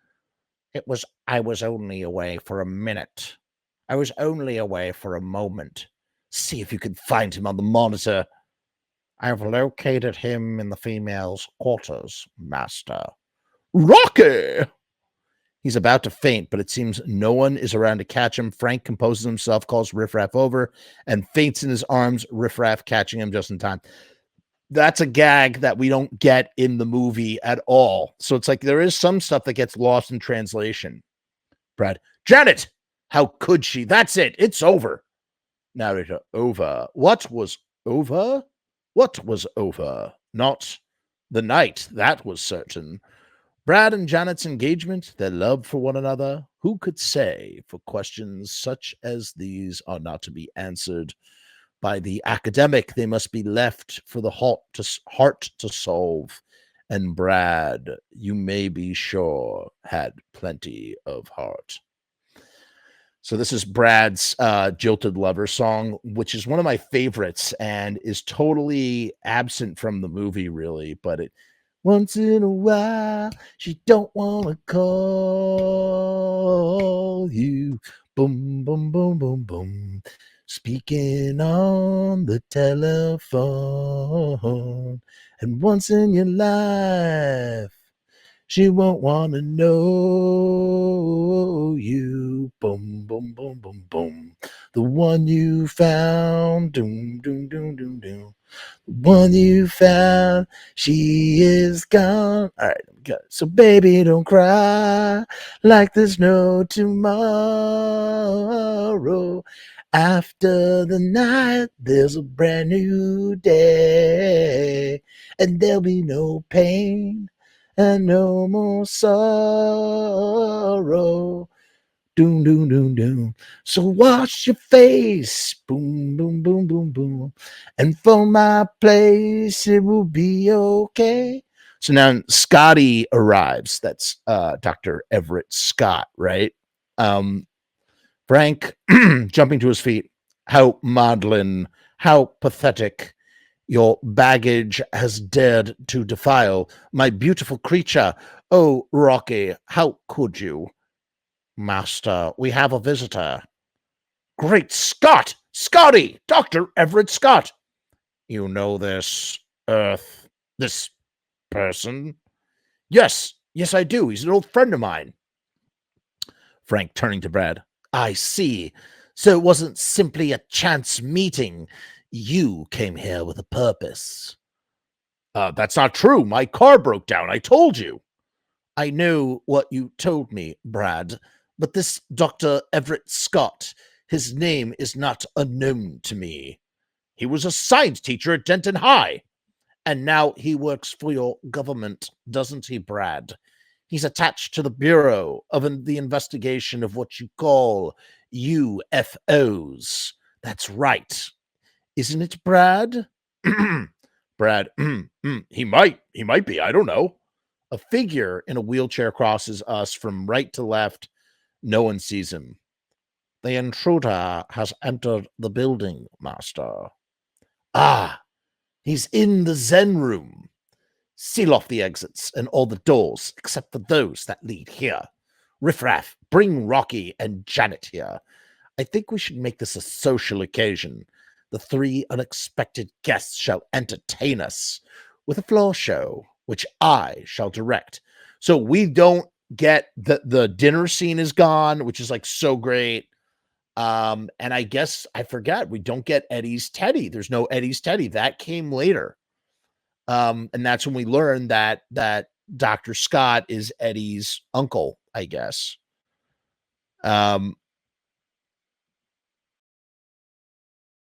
I was only away for a minute. I was only away for a moment. See if you can find him on the monitor. I've located him in the female's quarters, master. Rocky! He's about to faint, but it seems no one is around to catch him. Frank composes himself, calls Riffraff over, and faints in his arms, Riffraff catching him just in time. That's a gag that we don't get in the movie at all. So it's like there is some stuff that gets lost in translation. Brad, Janet, how could she? That's it. It's over. Narrator, over. What was over? What was over? Not the night, that was certain. Brad and Janet's engagement, their love for one another, who could say? For questions such as these are not to be answered by the academic. They must be left for the heart to solve. And Brad, you may be sure, had plenty of heart. So this is Brad's Jilted Lover song, which is one of my favorites and is totally absent from the movie, really. But it, once in a while, she don't want to call you. Boom, boom, boom, boom, boom. Speaking on the telephone. And once in your life, she won't want to know you. Boom, boom, boom, boom, boom. The one you found. Doom, doom, doom, doom, doom. The one you found. She is gone. All right. So, baby, don't cry like there's no tomorrow. After the night, there's a brand new day. And there'll be no pain and no more sorrow. Doom, doom, doom, doom. So wash your face. Boom, boom, boom, boom, boom. And for my place, it will be okay. So now Scotty arrives. That's Dr. Everett Scott, right? Frank jumping to his feet. How maudlin, how pathetic. Your baggage has dared to defile my beautiful creature. Oh, Rocky, how could you? Master, we have a visitor. Great Scott! Scotty! Dr. Everett Scott! You know this this person? Yes, I do. He's an old friend of mine. Frank turning to Brad. I see. So it wasn't simply a chance meeting. You came here with a purpose. That's not true. My car broke down. I told you. I know what you told me, Brad, but this Dr. Everett Scott, his name is not unknown to me. He was a science teacher at Denton High, and now he works for your government, doesn't he, Brad? He's attached to the Bureau of the investigation of what you call UFOs. That's right. Isn't it, Brad? Brad, he might be. I don't know. A figure in a wheelchair crosses us from right to left. No one sees him. The intruder has entered the building, Master. Ah, he's in the Zen room. Seal off the exits and all the doors except for those that lead here. Riffraff, bring Rocky and Janet here. I think we should make this a social occasion. The three unexpected guests shall entertain us with a floor show, which I shall direct. So we don't get the dinner scene is gone, which is like so great. And I guess I forgot we don't get Eddie's Teddy. There's no Eddie's Teddy. That came later. And that's when we learn that Dr. Scott is Eddie's uncle, I guess.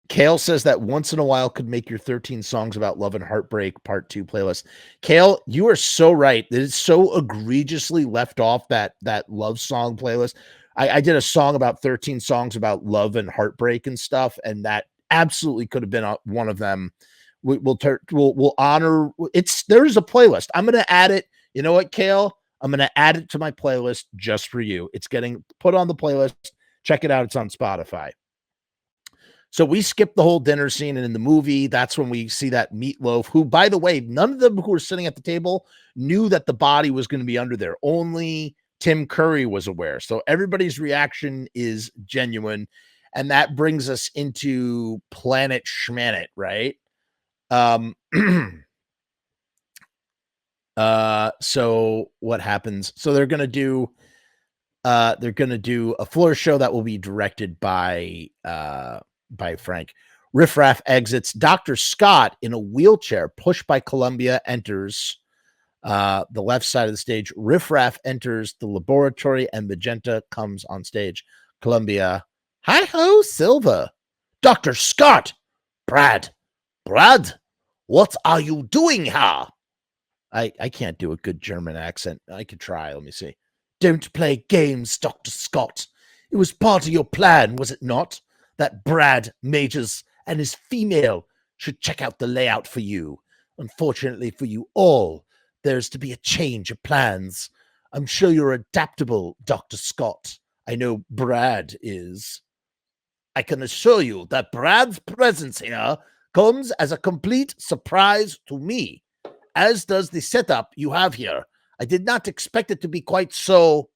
Kale says that once in a while could make your 13 songs about love and heartbreak part 2 playlist. Kale, you are so right. It is so egregiously left off that love song playlist. I did a song about 13 songs about love and heartbreak and stuff, and that absolutely could have been one of them. We'll honor it's. There's a playlist. I'm gonna add it. You know what, Kale? I'm gonna add it to my playlist just for you. It's getting put on the playlist. Check it out. It's on Spotify. So we skip the whole dinner scene, and in the movie, that's when we see that Meatloaf, who, by the way, none of them who were sitting at the table knew that the body was going to be under there. Only Tim Curry was aware. So everybody's reaction is genuine. And that brings us into Planet Schmanet, right? So what happens? So they're going to do a floor show that will be directed by Frank. Riffraff exits. Dr. Scott in a wheelchair, pushed by Columbia, enters the left side of the stage. Riffraff enters the laboratory, and Magenta comes on stage. Columbia, hi ho, Silver. Dr. Scott, Brad, what are you doing here? I can't do a good German accent. I could try. Let me see. Don't play games, Dr. Scott. It was part of your plan, was it not? That Brad Majors and his female should check out the layout for you. Unfortunately for you all, there's to be a change of plans. I'm sure you're adaptable, Dr. Scott. I know Brad is. I can assure you that Brad's presence here comes as a complete surprise to me, as does the setup you have here. I did not expect it to be quite so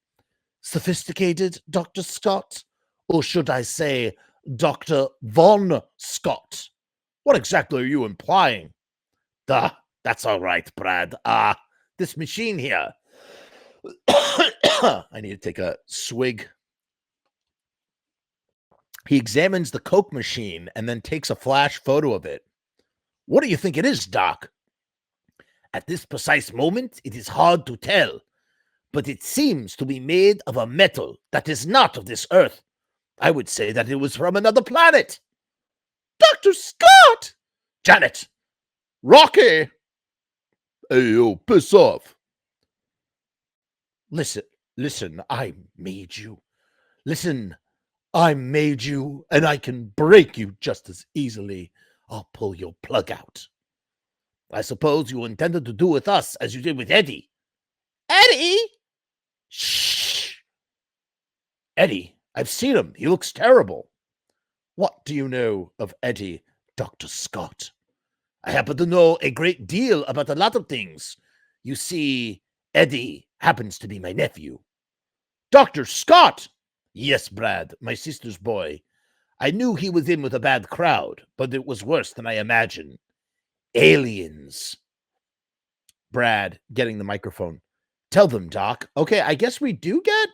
sophisticated, Dr. Scott. Or should I say, Dr. Von Scott? What exactly are you implying? Duh, that's all right, Brad. This machine here. I need to take a swig. He examines the Coke machine and then takes a flash photo of it. What do you think it is, Doc? At this precise moment, it is hard to tell, but it seems to be made of a metal that is not of this earth. I would say that it was from another planet. Dr. Scott! Janet! Rocky! Hey, yo, piss off. Listen, I made you. Listen, I made you, and I can break you just as easily. I'll pull your plug out. I suppose you intended to do with us as you did with Eddie. Eddie? Shh. Eddie, I've seen him. He looks terrible. What do you know of Eddie, Dr. Scott? I happen to know a great deal about a lot of things. You see, Eddie happens to be my nephew. Dr. Scott! Yes, Brad, my sister's boy. I knew he was in with a bad crowd, but it was worse than I imagined. Aliens. Brad, getting the microphone. Tell them, Doc. Okay, I guess we do get.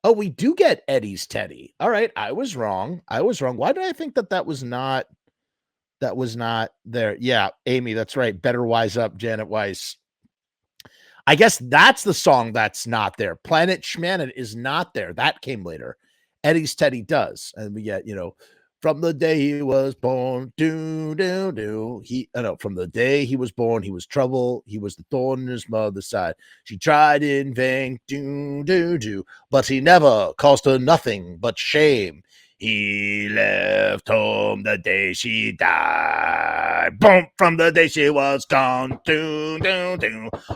Oh, we do get Eddie's Teddy. All right, I was wrong. Why did I think that that was not? That was not there. Yeah, Amy, that's right. Better Wise Up, Janet Weiss. I guess that's the song that's not there. Planet Schmanet is not there. That came later. Eddie's Teddy does. And we get, from the day he was born, from the day he was born, he was trouble. He was the thorn in his mother's side. She tried in vain, but he never caused her nothing but shame. He left home the day she died. Boom, from the day she was gone.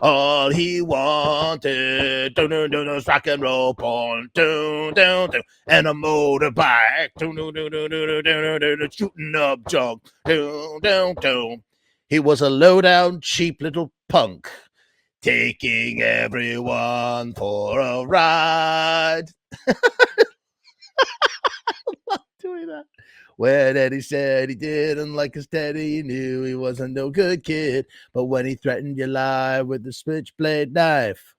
All he wanted was rock and roll porn. And a motorbike. Shooting up junk. He was a low-down, cheap little punk, taking everyone for a ride. Doing that. When Eddie said he didn't like his Teddy, he knew he wasn't no good kid. But when he threatened your life with the switchblade knife,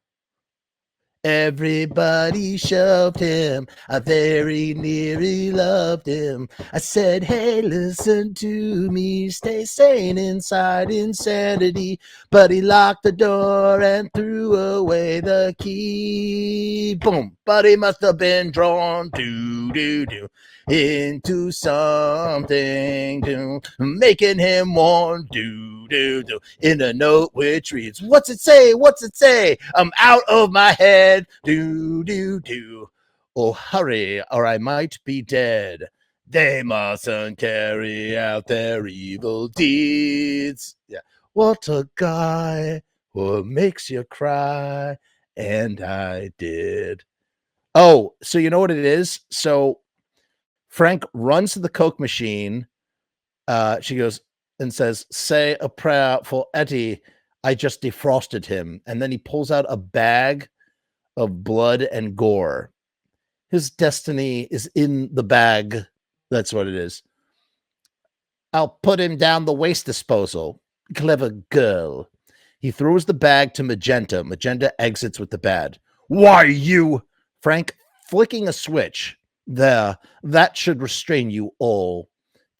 everybody shoved him. I very nearly loved him. I said, hey, listen to me. Stay sane inside insanity. But he locked the door and threw away the key. Boom. But he must have been drawn into something, making him want in a note which reads, what's it say? I'm out of my head. Oh, hurry, or I might be dead. They mustn't carry out their evil deeds. Yeah. What a guy, what makes you cry? And I did. Oh, so you know what it is? So Frank runs to the Coke machine. She goes and says, say a prayer for Eddie. I just defrosted him. And then he pulls out a bag of blood and gore. His destiny is in the bag. That's what it is. I'll put him down the waste disposal. Clever girl. He throws the bag to Magenta. Magenta exits with the bag. Why, you? Frank, flicking a switch. There, that should restrain you all.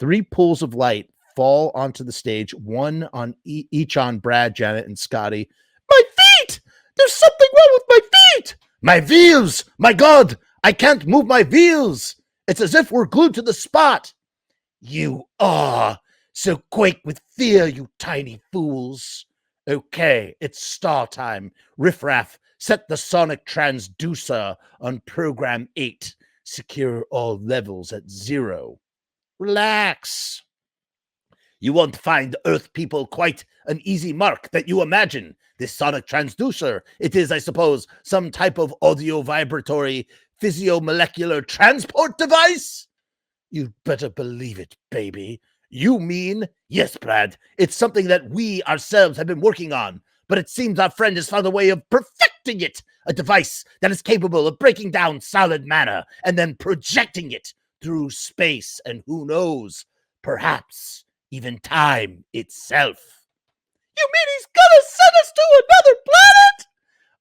3 pools of light fall onto the stage, one on each on Brad, Janet, and Scotty. My feet! There's something wrong with my feet! My wheels! My God! I can't move my wheels! It's as if we're glued to the spot. You are so quake with fear, you tiny fools. Okay, it's star time. Riffraff, set the sonic transducer on program 8. Secure all levels at 0. Relax. You won't find Earth people quite an easy mark that you imagine. This sonic transducer, it is, I suppose, some type of audio vibratory physiomolecular transport device? You'd better believe it, baby. You mean? Yes, Brad. It's something that we ourselves have been working on, but it seems our friend has found a way of perfecting it. A device that is capable of breaking down solid matter and then projecting it through space and who knows, perhaps even time itself. You mean he's gonna send us to another planet?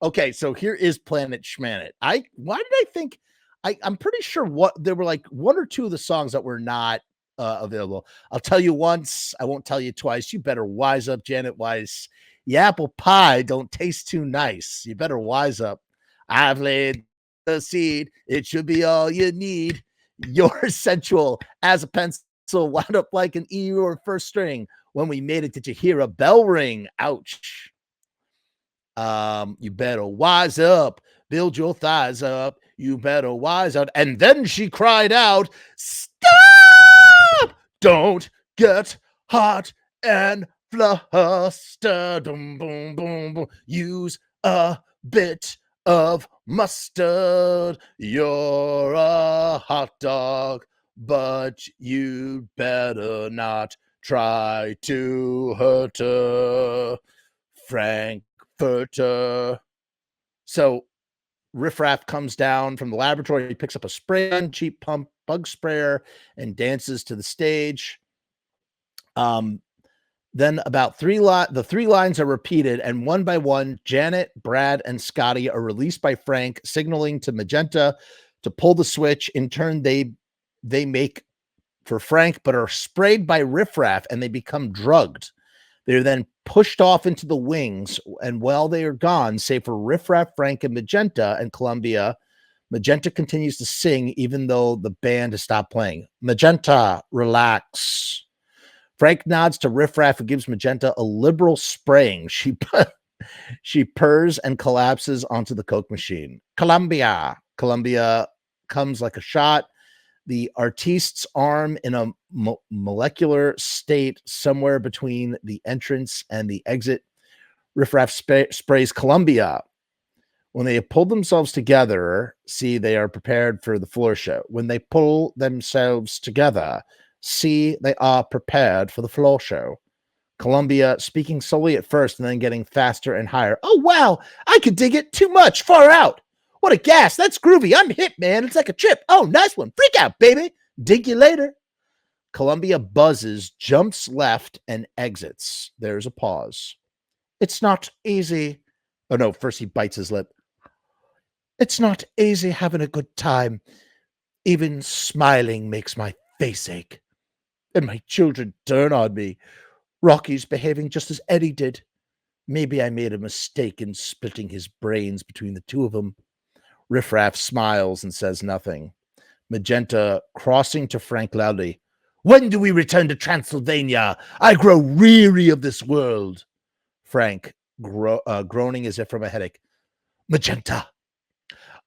Okay, so here is Planet Schmanet. Why did I think I'm pretty sure what there were like 1 or 2 of the songs that were not available. I'll tell you once, I won't tell you twice. You better wise up, Janet Weiss. The apple pie don't taste too nice. You better wise up. I've laid the seed. It should be all you need. You're sensual as a pencil, wound up like an E or first string. When we made it, did you hear a bell ring? Ouch. You better wise up. Build your thighs up. You better wise up. And then she cried out, stop! Don't get hot and flustered. Boom, boom, boom, boom. Use a bit of mustard. You're a hot dog, but you'd better not try to hurt her, Frank-N-Furter. So Riffraff comes down from the laboratory. He picks up a spray gun, cheap pump, bug sprayer, and dances to the stage. Then about the three lines are repeated, and one by one, Janet, Brad, and Scotty are released by Frank, signaling to Magenta to pull the switch. In turn, they make for Frank, but are sprayed by Riffraff, and they become drugged. They're then pushed off into the wings, and while they are gone, save for Riffraff, Frank, and Magenta and Columbia, Magenta continues to sing even though the band has stopped playing. Magenta, relax. Frank nods to Riffraff and gives Magenta a liberal spraying. She purrs and collapses onto the Coke machine. Columbia comes like a shot. The artiste's arm in a molecular state somewhere between the entrance and the exit. Riffraff sprays Columbia. When they have pulled themselves together, see, they are prepared for the floor show. When they pull themselves together, see, they are prepared for the floor show. Columbia, speaking slowly at first and then getting faster and higher. Oh, wow, I could dig it. Too much, far out. What a gas. That's groovy. I'm hip, man. It's like a trip. Oh, nice one. Freak out, baby. Dig you later. Columbia buzzes, jumps left, and exits. There's a pause. It's not easy. Oh, no, first he bites his lip. It's not easy having a good time. Even smiling makes my face ache. And my children turn on me. Rocky's behaving just as Eddie did. Maybe I made a mistake in splitting his brains between the two of them. Riffraff smiles and says nothing. Magenta, crossing to Frank loudly. When do we return to Transylvania? I grow weary of this world. Frank, groaning as if from a headache. Magenta,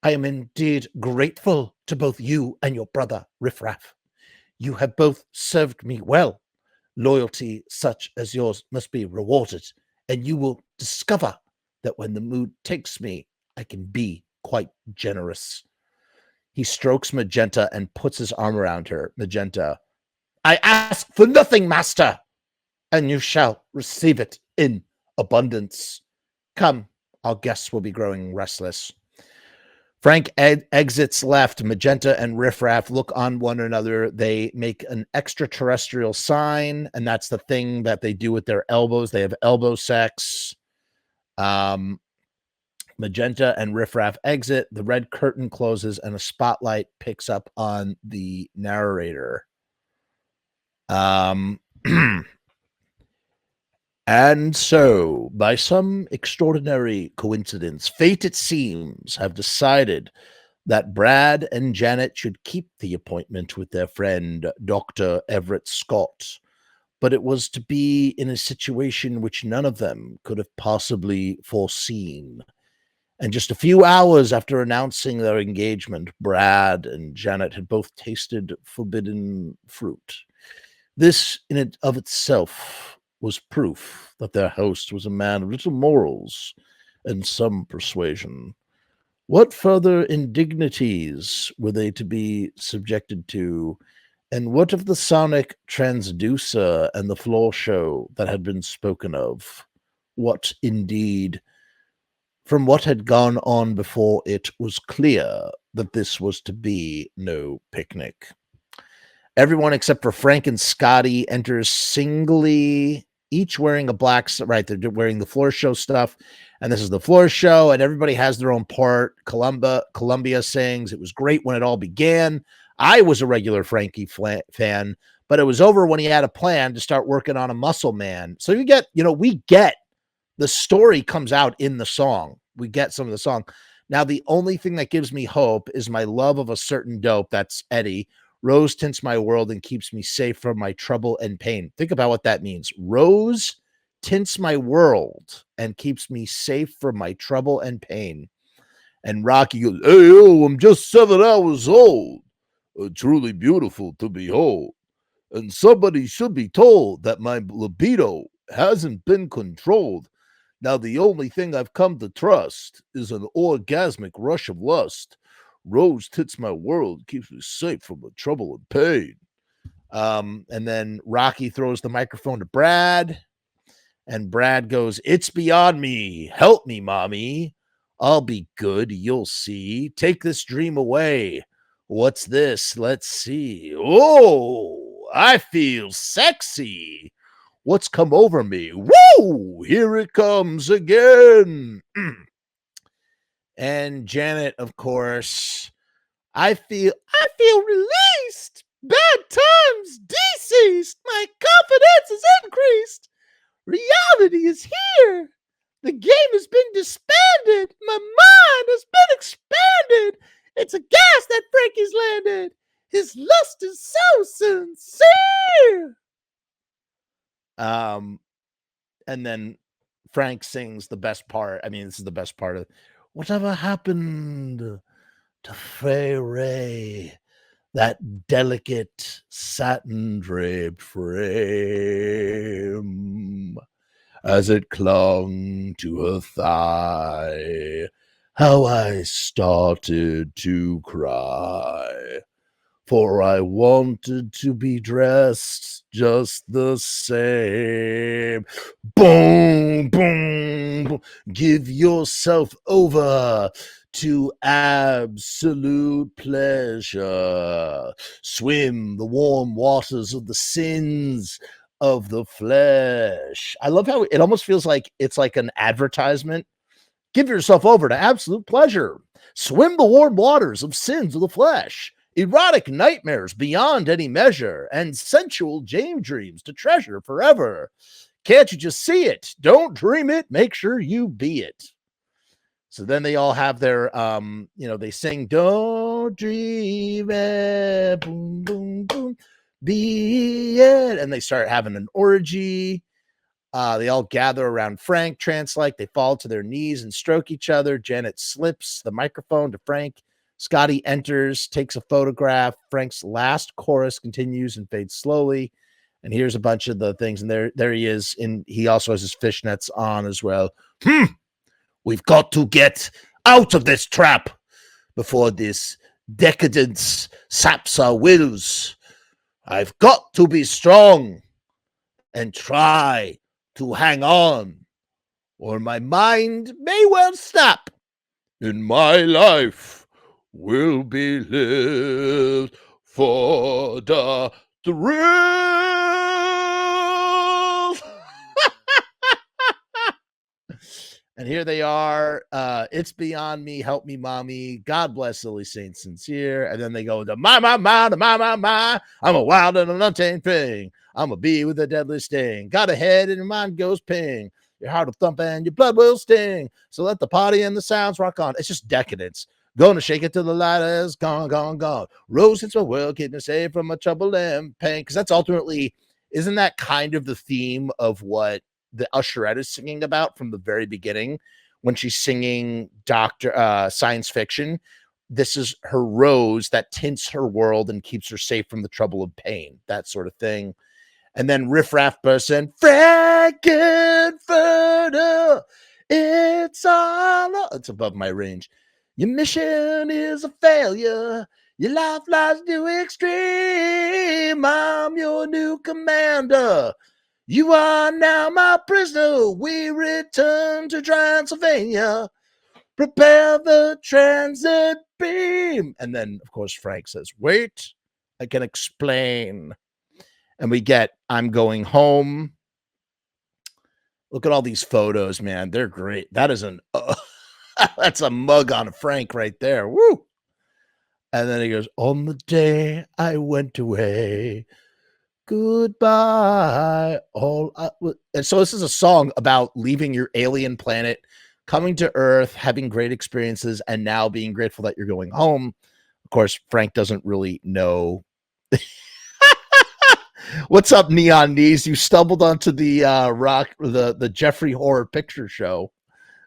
I am indeed grateful to both you and your brother, Riffraff. You have both served me well. Loyalty such as yours must be rewarded, and you will discover that when the mood takes me, I can be quite generous. He strokes Magenta and puts his arm around her. Magenta, I ask for nothing, master, and you shall receive it in abundance. Come, our guests will be growing restless. Frank exits left. Magenta and Riffraff look on one another. They make an extraterrestrial sign, and that's the thing that they do with their elbows. They have elbow sex. Magenta and Riffraff exit. The red curtain closes, and a spotlight picks up on the narrator. And so, by some extraordinary coincidence, fate, it seems, have decided that Brad and Janet should keep the appointment with their friend, Dr. Everett Scott. But it was to be in a situation which none of them could have possibly foreseen. And just a few hours after announcing their engagement, Brad and Janet had both tasted forbidden fruit. This, in and of itself, was proof that their host was a man of little morals and some persuasion. What further indignities were they to be subjected to? And what of the sonic transducer and the floor show that had been spoken of? What indeed? From what had gone on before, it was clear that this was to be no picnic. Everyone except for Frank and Scotty enters singly, each wearing a black, right, they're wearing the floor show stuff, and this is the floor show, and everybody has their own part. Columbia sings, it was great when it all began. I was a regular Frankie fan, but it was over when he had a plan to start working on a muscle man. So we get the story comes out in the song. We get some of the song. Now, the only thing that gives me hope is my love of a certain dope, that's Eddie. Rose tints my world and keeps me safe from my trouble and pain. Think about what that means. Rose tints my world and keeps me safe from my trouble and pain. And Rocky goes, hey, yo, I'm just 7 hours old. Truly beautiful to behold. And somebody should be told that my libido hasn't been controlled. Now the only thing I've come to trust is an orgasmic rush of lust. Rose tits my world, keeps me safe from the trouble and pain. And then Rocky throws the microphone to Brad, and Brad goes, "It's beyond me. Help me, mommy. I'll be good. You'll see. Take this dream away. What's this? Let's see. Oh, I feel sexy. What's come over me? Woo! Here it comes again." And Janet, of course, I feel released. Bad times deceased. My confidence is increased. Reality is here. The game has been disbanded. My mind has been expanded. It's a gas that Frankie's landed. His lust is so sincere. And then Frank sings the best part. I mean, this is the best part of whatever happened to Fay Ray, that delicate satin draped frame, as it clung to her thigh, how I started to cry, for I wanted to be dressed just the same. Boom, boom, boom. Give yourself over to absolute pleasure. Swim the warm waters of the sins of the flesh. I love how it almost feels like it's like an advertisement. Give yourself over to absolute pleasure. Swim the warm waters of sins of the flesh. Erotic nightmares beyond any measure, and sensual dreams to treasure forever. Can't you just see it? Don't dream it. Make sure you be it. So then they all have their, they sing, don't dream it, boom, boom, boom, be it. And they start having an orgy. They all gather around Frank, trance-like. They fall to their knees and stroke each other. Janet slips the microphone to Frank. Scotty enters, takes a photograph. Frank's last chorus continues and fades slowly. And here's a bunch of the things. And there he is. And he also has his fishnets on as well. We've got to get out of this trap before this decadence saps our wills. I've got to be strong and try to hang on, or my mind may well snap, and my life will be lived for the thrill. And here they are. It's beyond me. Help me, mommy. God bless Silly Saint Sincere. And then they go to my. I'm a wild and an untamed thing. I'm a bee with a deadly sting. Got a head and your mind goes ping. Your heart will thump and your blood will sting. So let the party and the sounds rock on. It's just decadence. Gonna shake it till the light is gone, gone, gone. Rose hits my world, keep me safe from my trouble and pain. Because that's ultimately, isn't that kind of the theme of what the usherette is singing about from the very beginning when she's singing science fiction? This is her rose that tints her world and keeps her safe from the trouble of pain, that sort of thing. And then Riff Raff bursts in, Frank-N-Furter, it's above my range. Your mission is a failure. Your life lies too extreme. I'm your new commander. You are now my prisoner. We return to Transylvania. Prepare the transit beam. And then, of course, Frank says, wait, I can explain. And we get, I'm going home. Look at all these photos, man. They're great. That is that's a mug on Frank right there. Woo. And then he goes, on the day I went away, goodbye. And so this is a song about leaving your alien planet, coming to Earth, having great experiences, and now being grateful that you're going home. Of course, Frank doesn't really know. What's up, Neon Knees? You stumbled onto the the Jeffrey Horror Picture Show.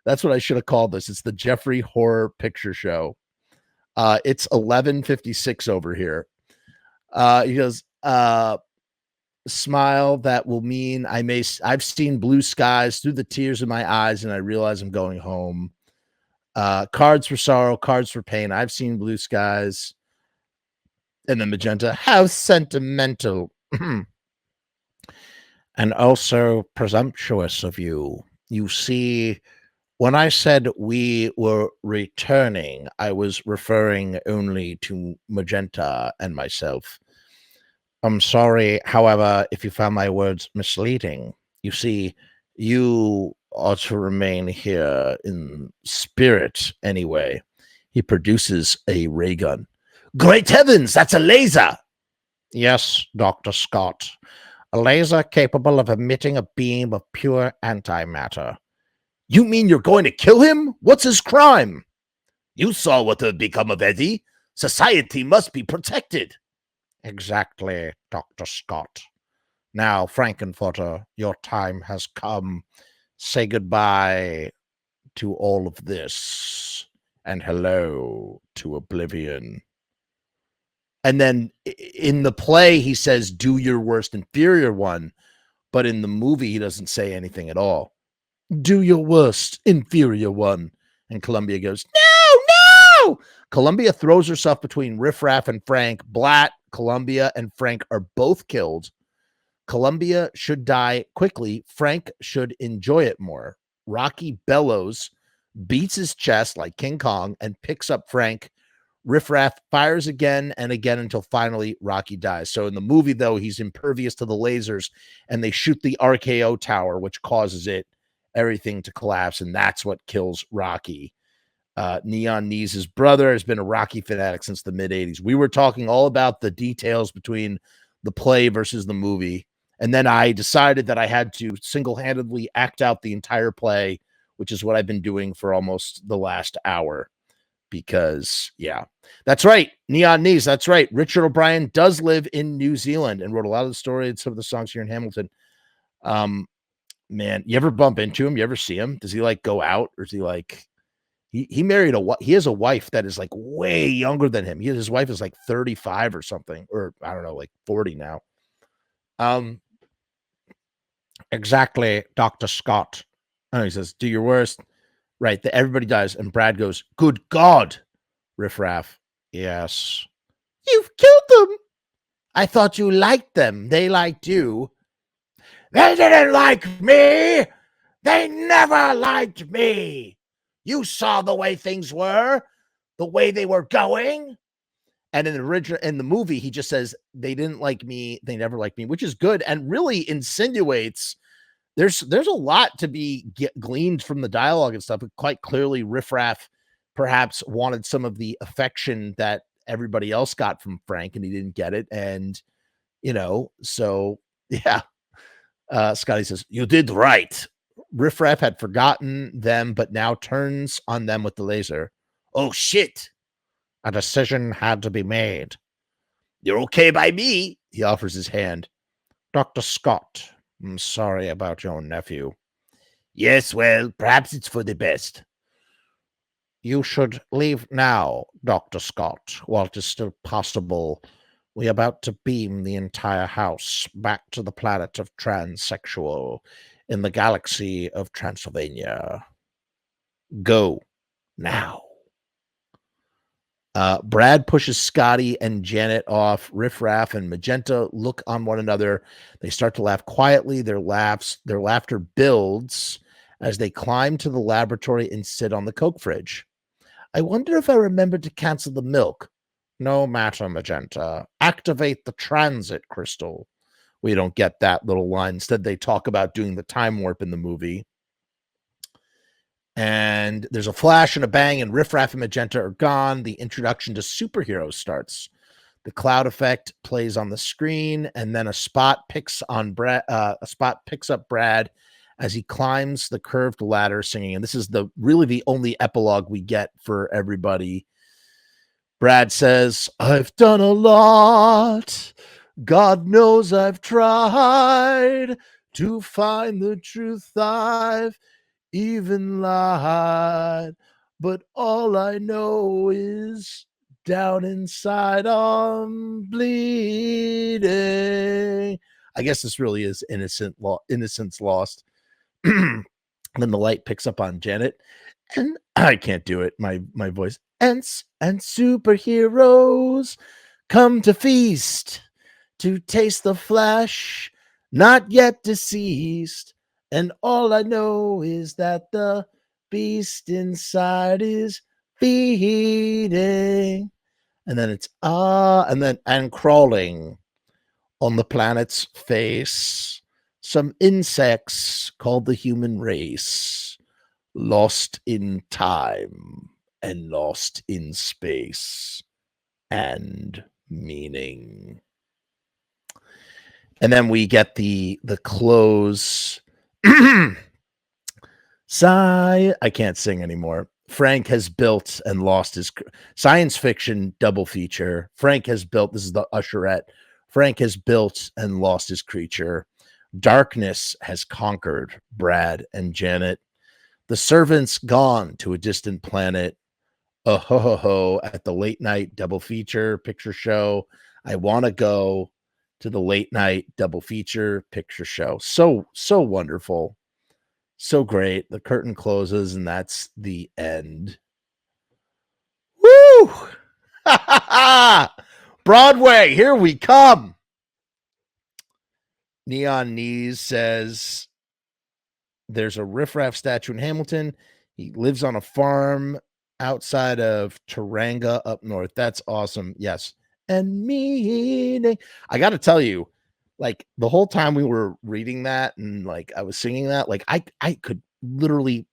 That's what I should have called this. It's the Jeffrey Horror Picture Show. It's 11:56 over here. He goes, smile that will mean I've seen blue skies through the tears in my eyes, and I realize I'm going home. Cards for sorrow, cards for pain. I've seen blue skies. And then magenta, how sentimental. And also presumptuous of you. You see, when I said we were returning, I was referring only to Magenta and myself. I'm sorry, however, if you found my words misleading. You see, you ought to remain here in spirit anyway. He produces a ray gun. Great heavens, that's a laser! Yes, Dr. Scott. A laser capable of emitting a beam of pure antimatter. You mean you're going to kill him? What's his crime? You saw what had become of Eddie. Society must be protected. Exactly, Dr. Scott. Now, Frank-N-Furter, your time has come. Say goodbye to all of this and hello to oblivion. And then in the play, he says, do your worst inferior one. But in the movie, he doesn't say anything at all. Do your worst inferior one. And Columbia goes, no! Columbia throws herself between Riff Raff and Frank. Blatt, Columbia, and Frank are both killed. Columbia should die quickly. Frank should enjoy it more. Rocky bellows, beats his chest like King Kong, and picks up Frank. Riff Raff fires again and again until finally Rocky dies. So in the movie, though, he's impervious to the lasers, and they shoot the RKO tower, which causes everything to collapse, and that's what kills Rocky. Neon Knees' brother has been a Rocky fanatic since the mid-'80s. We were talking all about the details between the play versus the movie, and then I decided that I had to single-handedly act out the entire play, which is what I've been doing for almost the last hour. Because, yeah, that's right. Neon Knees. That's right. Richard O'Brien does live in New Zealand and wrote a lot of the story and some of the songs here in Hamilton. Man, you ever bump into him? You ever see him? Does he like go out, or is he like he married he has a wife that is like way younger than him. His wife is like 35 or something, or I don't know, like 40 now. Exactly, Dr. Scott. Oh, he says, do your worst. Right, that everybody dies, and Brad goes, good God. Riff Raff, yes. You've killed them. I thought you liked them. They liked you. They didn't like me. They never liked me. You saw the way things were, the way they were going. And in the movie, he just says, they didn't like me. They never liked me, which is good and really insinuates there's a lot to be gleaned from the dialogue and stuff. But quite clearly, Riff Raff perhaps wanted some of the affection that everybody else got from Frank, and he didn't get it. And, so yeah. Scotty says, you did right. Riff Raff had forgotten them, but now turns on them with the laser. Oh, shit. A decision had to be made. You're okay by me. He offers his hand. Dr. Scott, I'm sorry about your nephew. Yes, well, perhaps it's for the best. You should leave now, Dr. Scott, while it is still possible. We are about to beam the entire house back to the planet of transsexual in the galaxy of Transylvania. Go now. Brad pushes Scotty and Janet off. Riff Raff and Magenta look on one another. They start to laugh quietly. Their laughter builds as they climb to the laboratory and sit on the Coke fridge. I wonder if I remembered to cancel the milk. No matter, Magenta. Activate the transit crystal. We don't get that little line. Instead, they talk about doing the time warp in the movie. And there's a flash and a bang, and Riff Raff and Magenta are gone. The introduction to superheroes starts. The cloud effect plays on the screen, and then a spot picks up Brad as he climbs the curved ladder singing. And this is really the only epilogue we get for everybody. Brad says, I've done a lot. God knows I've tried to find the truth. I've even lied, but all I know is down inside I'm bleeding. I guess this really is innocence lost. Then the light picks up on Janet, and I can't do it. My voice. And superheroes come to feast. to taste the flesh, not yet deceased. And all I know is that the beast inside is feeding. And then it's and crawling on the planet's face, some insects called the human race, lost in time and lost in space and meaning. And then we get the close. I can't sing anymore. Frank has built and lost his science fiction double feature. Frank has built, this is the usherette. Frank has built and lost his creature. Darkness has conquered Brad and Janet. The servant's gone to a distant planet. Oh ho ho ho at the late night double feature picture show. I want to go to the late night double feature picture show. So wonderful. So great. The curtain closes and that's the end. Woo! Broadway, here we come. Neon Knees says there's a riffraff statue in Hamilton. He lives on a farm outside of Taranga up north. That's awesome. Yes. And meaning. I got to tell you, like the whole time we were reading that and like I was singing that, like I could literally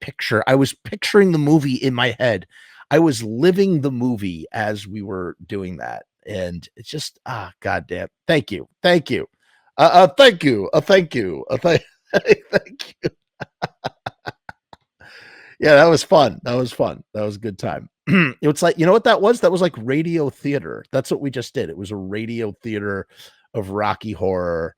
I was picturing the movie in my head. I was living the movie as we were doing that. And it's just, goddamn. Thank you. Thank you. Thank you. Thank you. Thank you. Yeah, that was fun. That was fun. That was a good time. It's like, you know what that was? That was like radio theater. That's what we just did. It was a radio theater of Rocky Horror.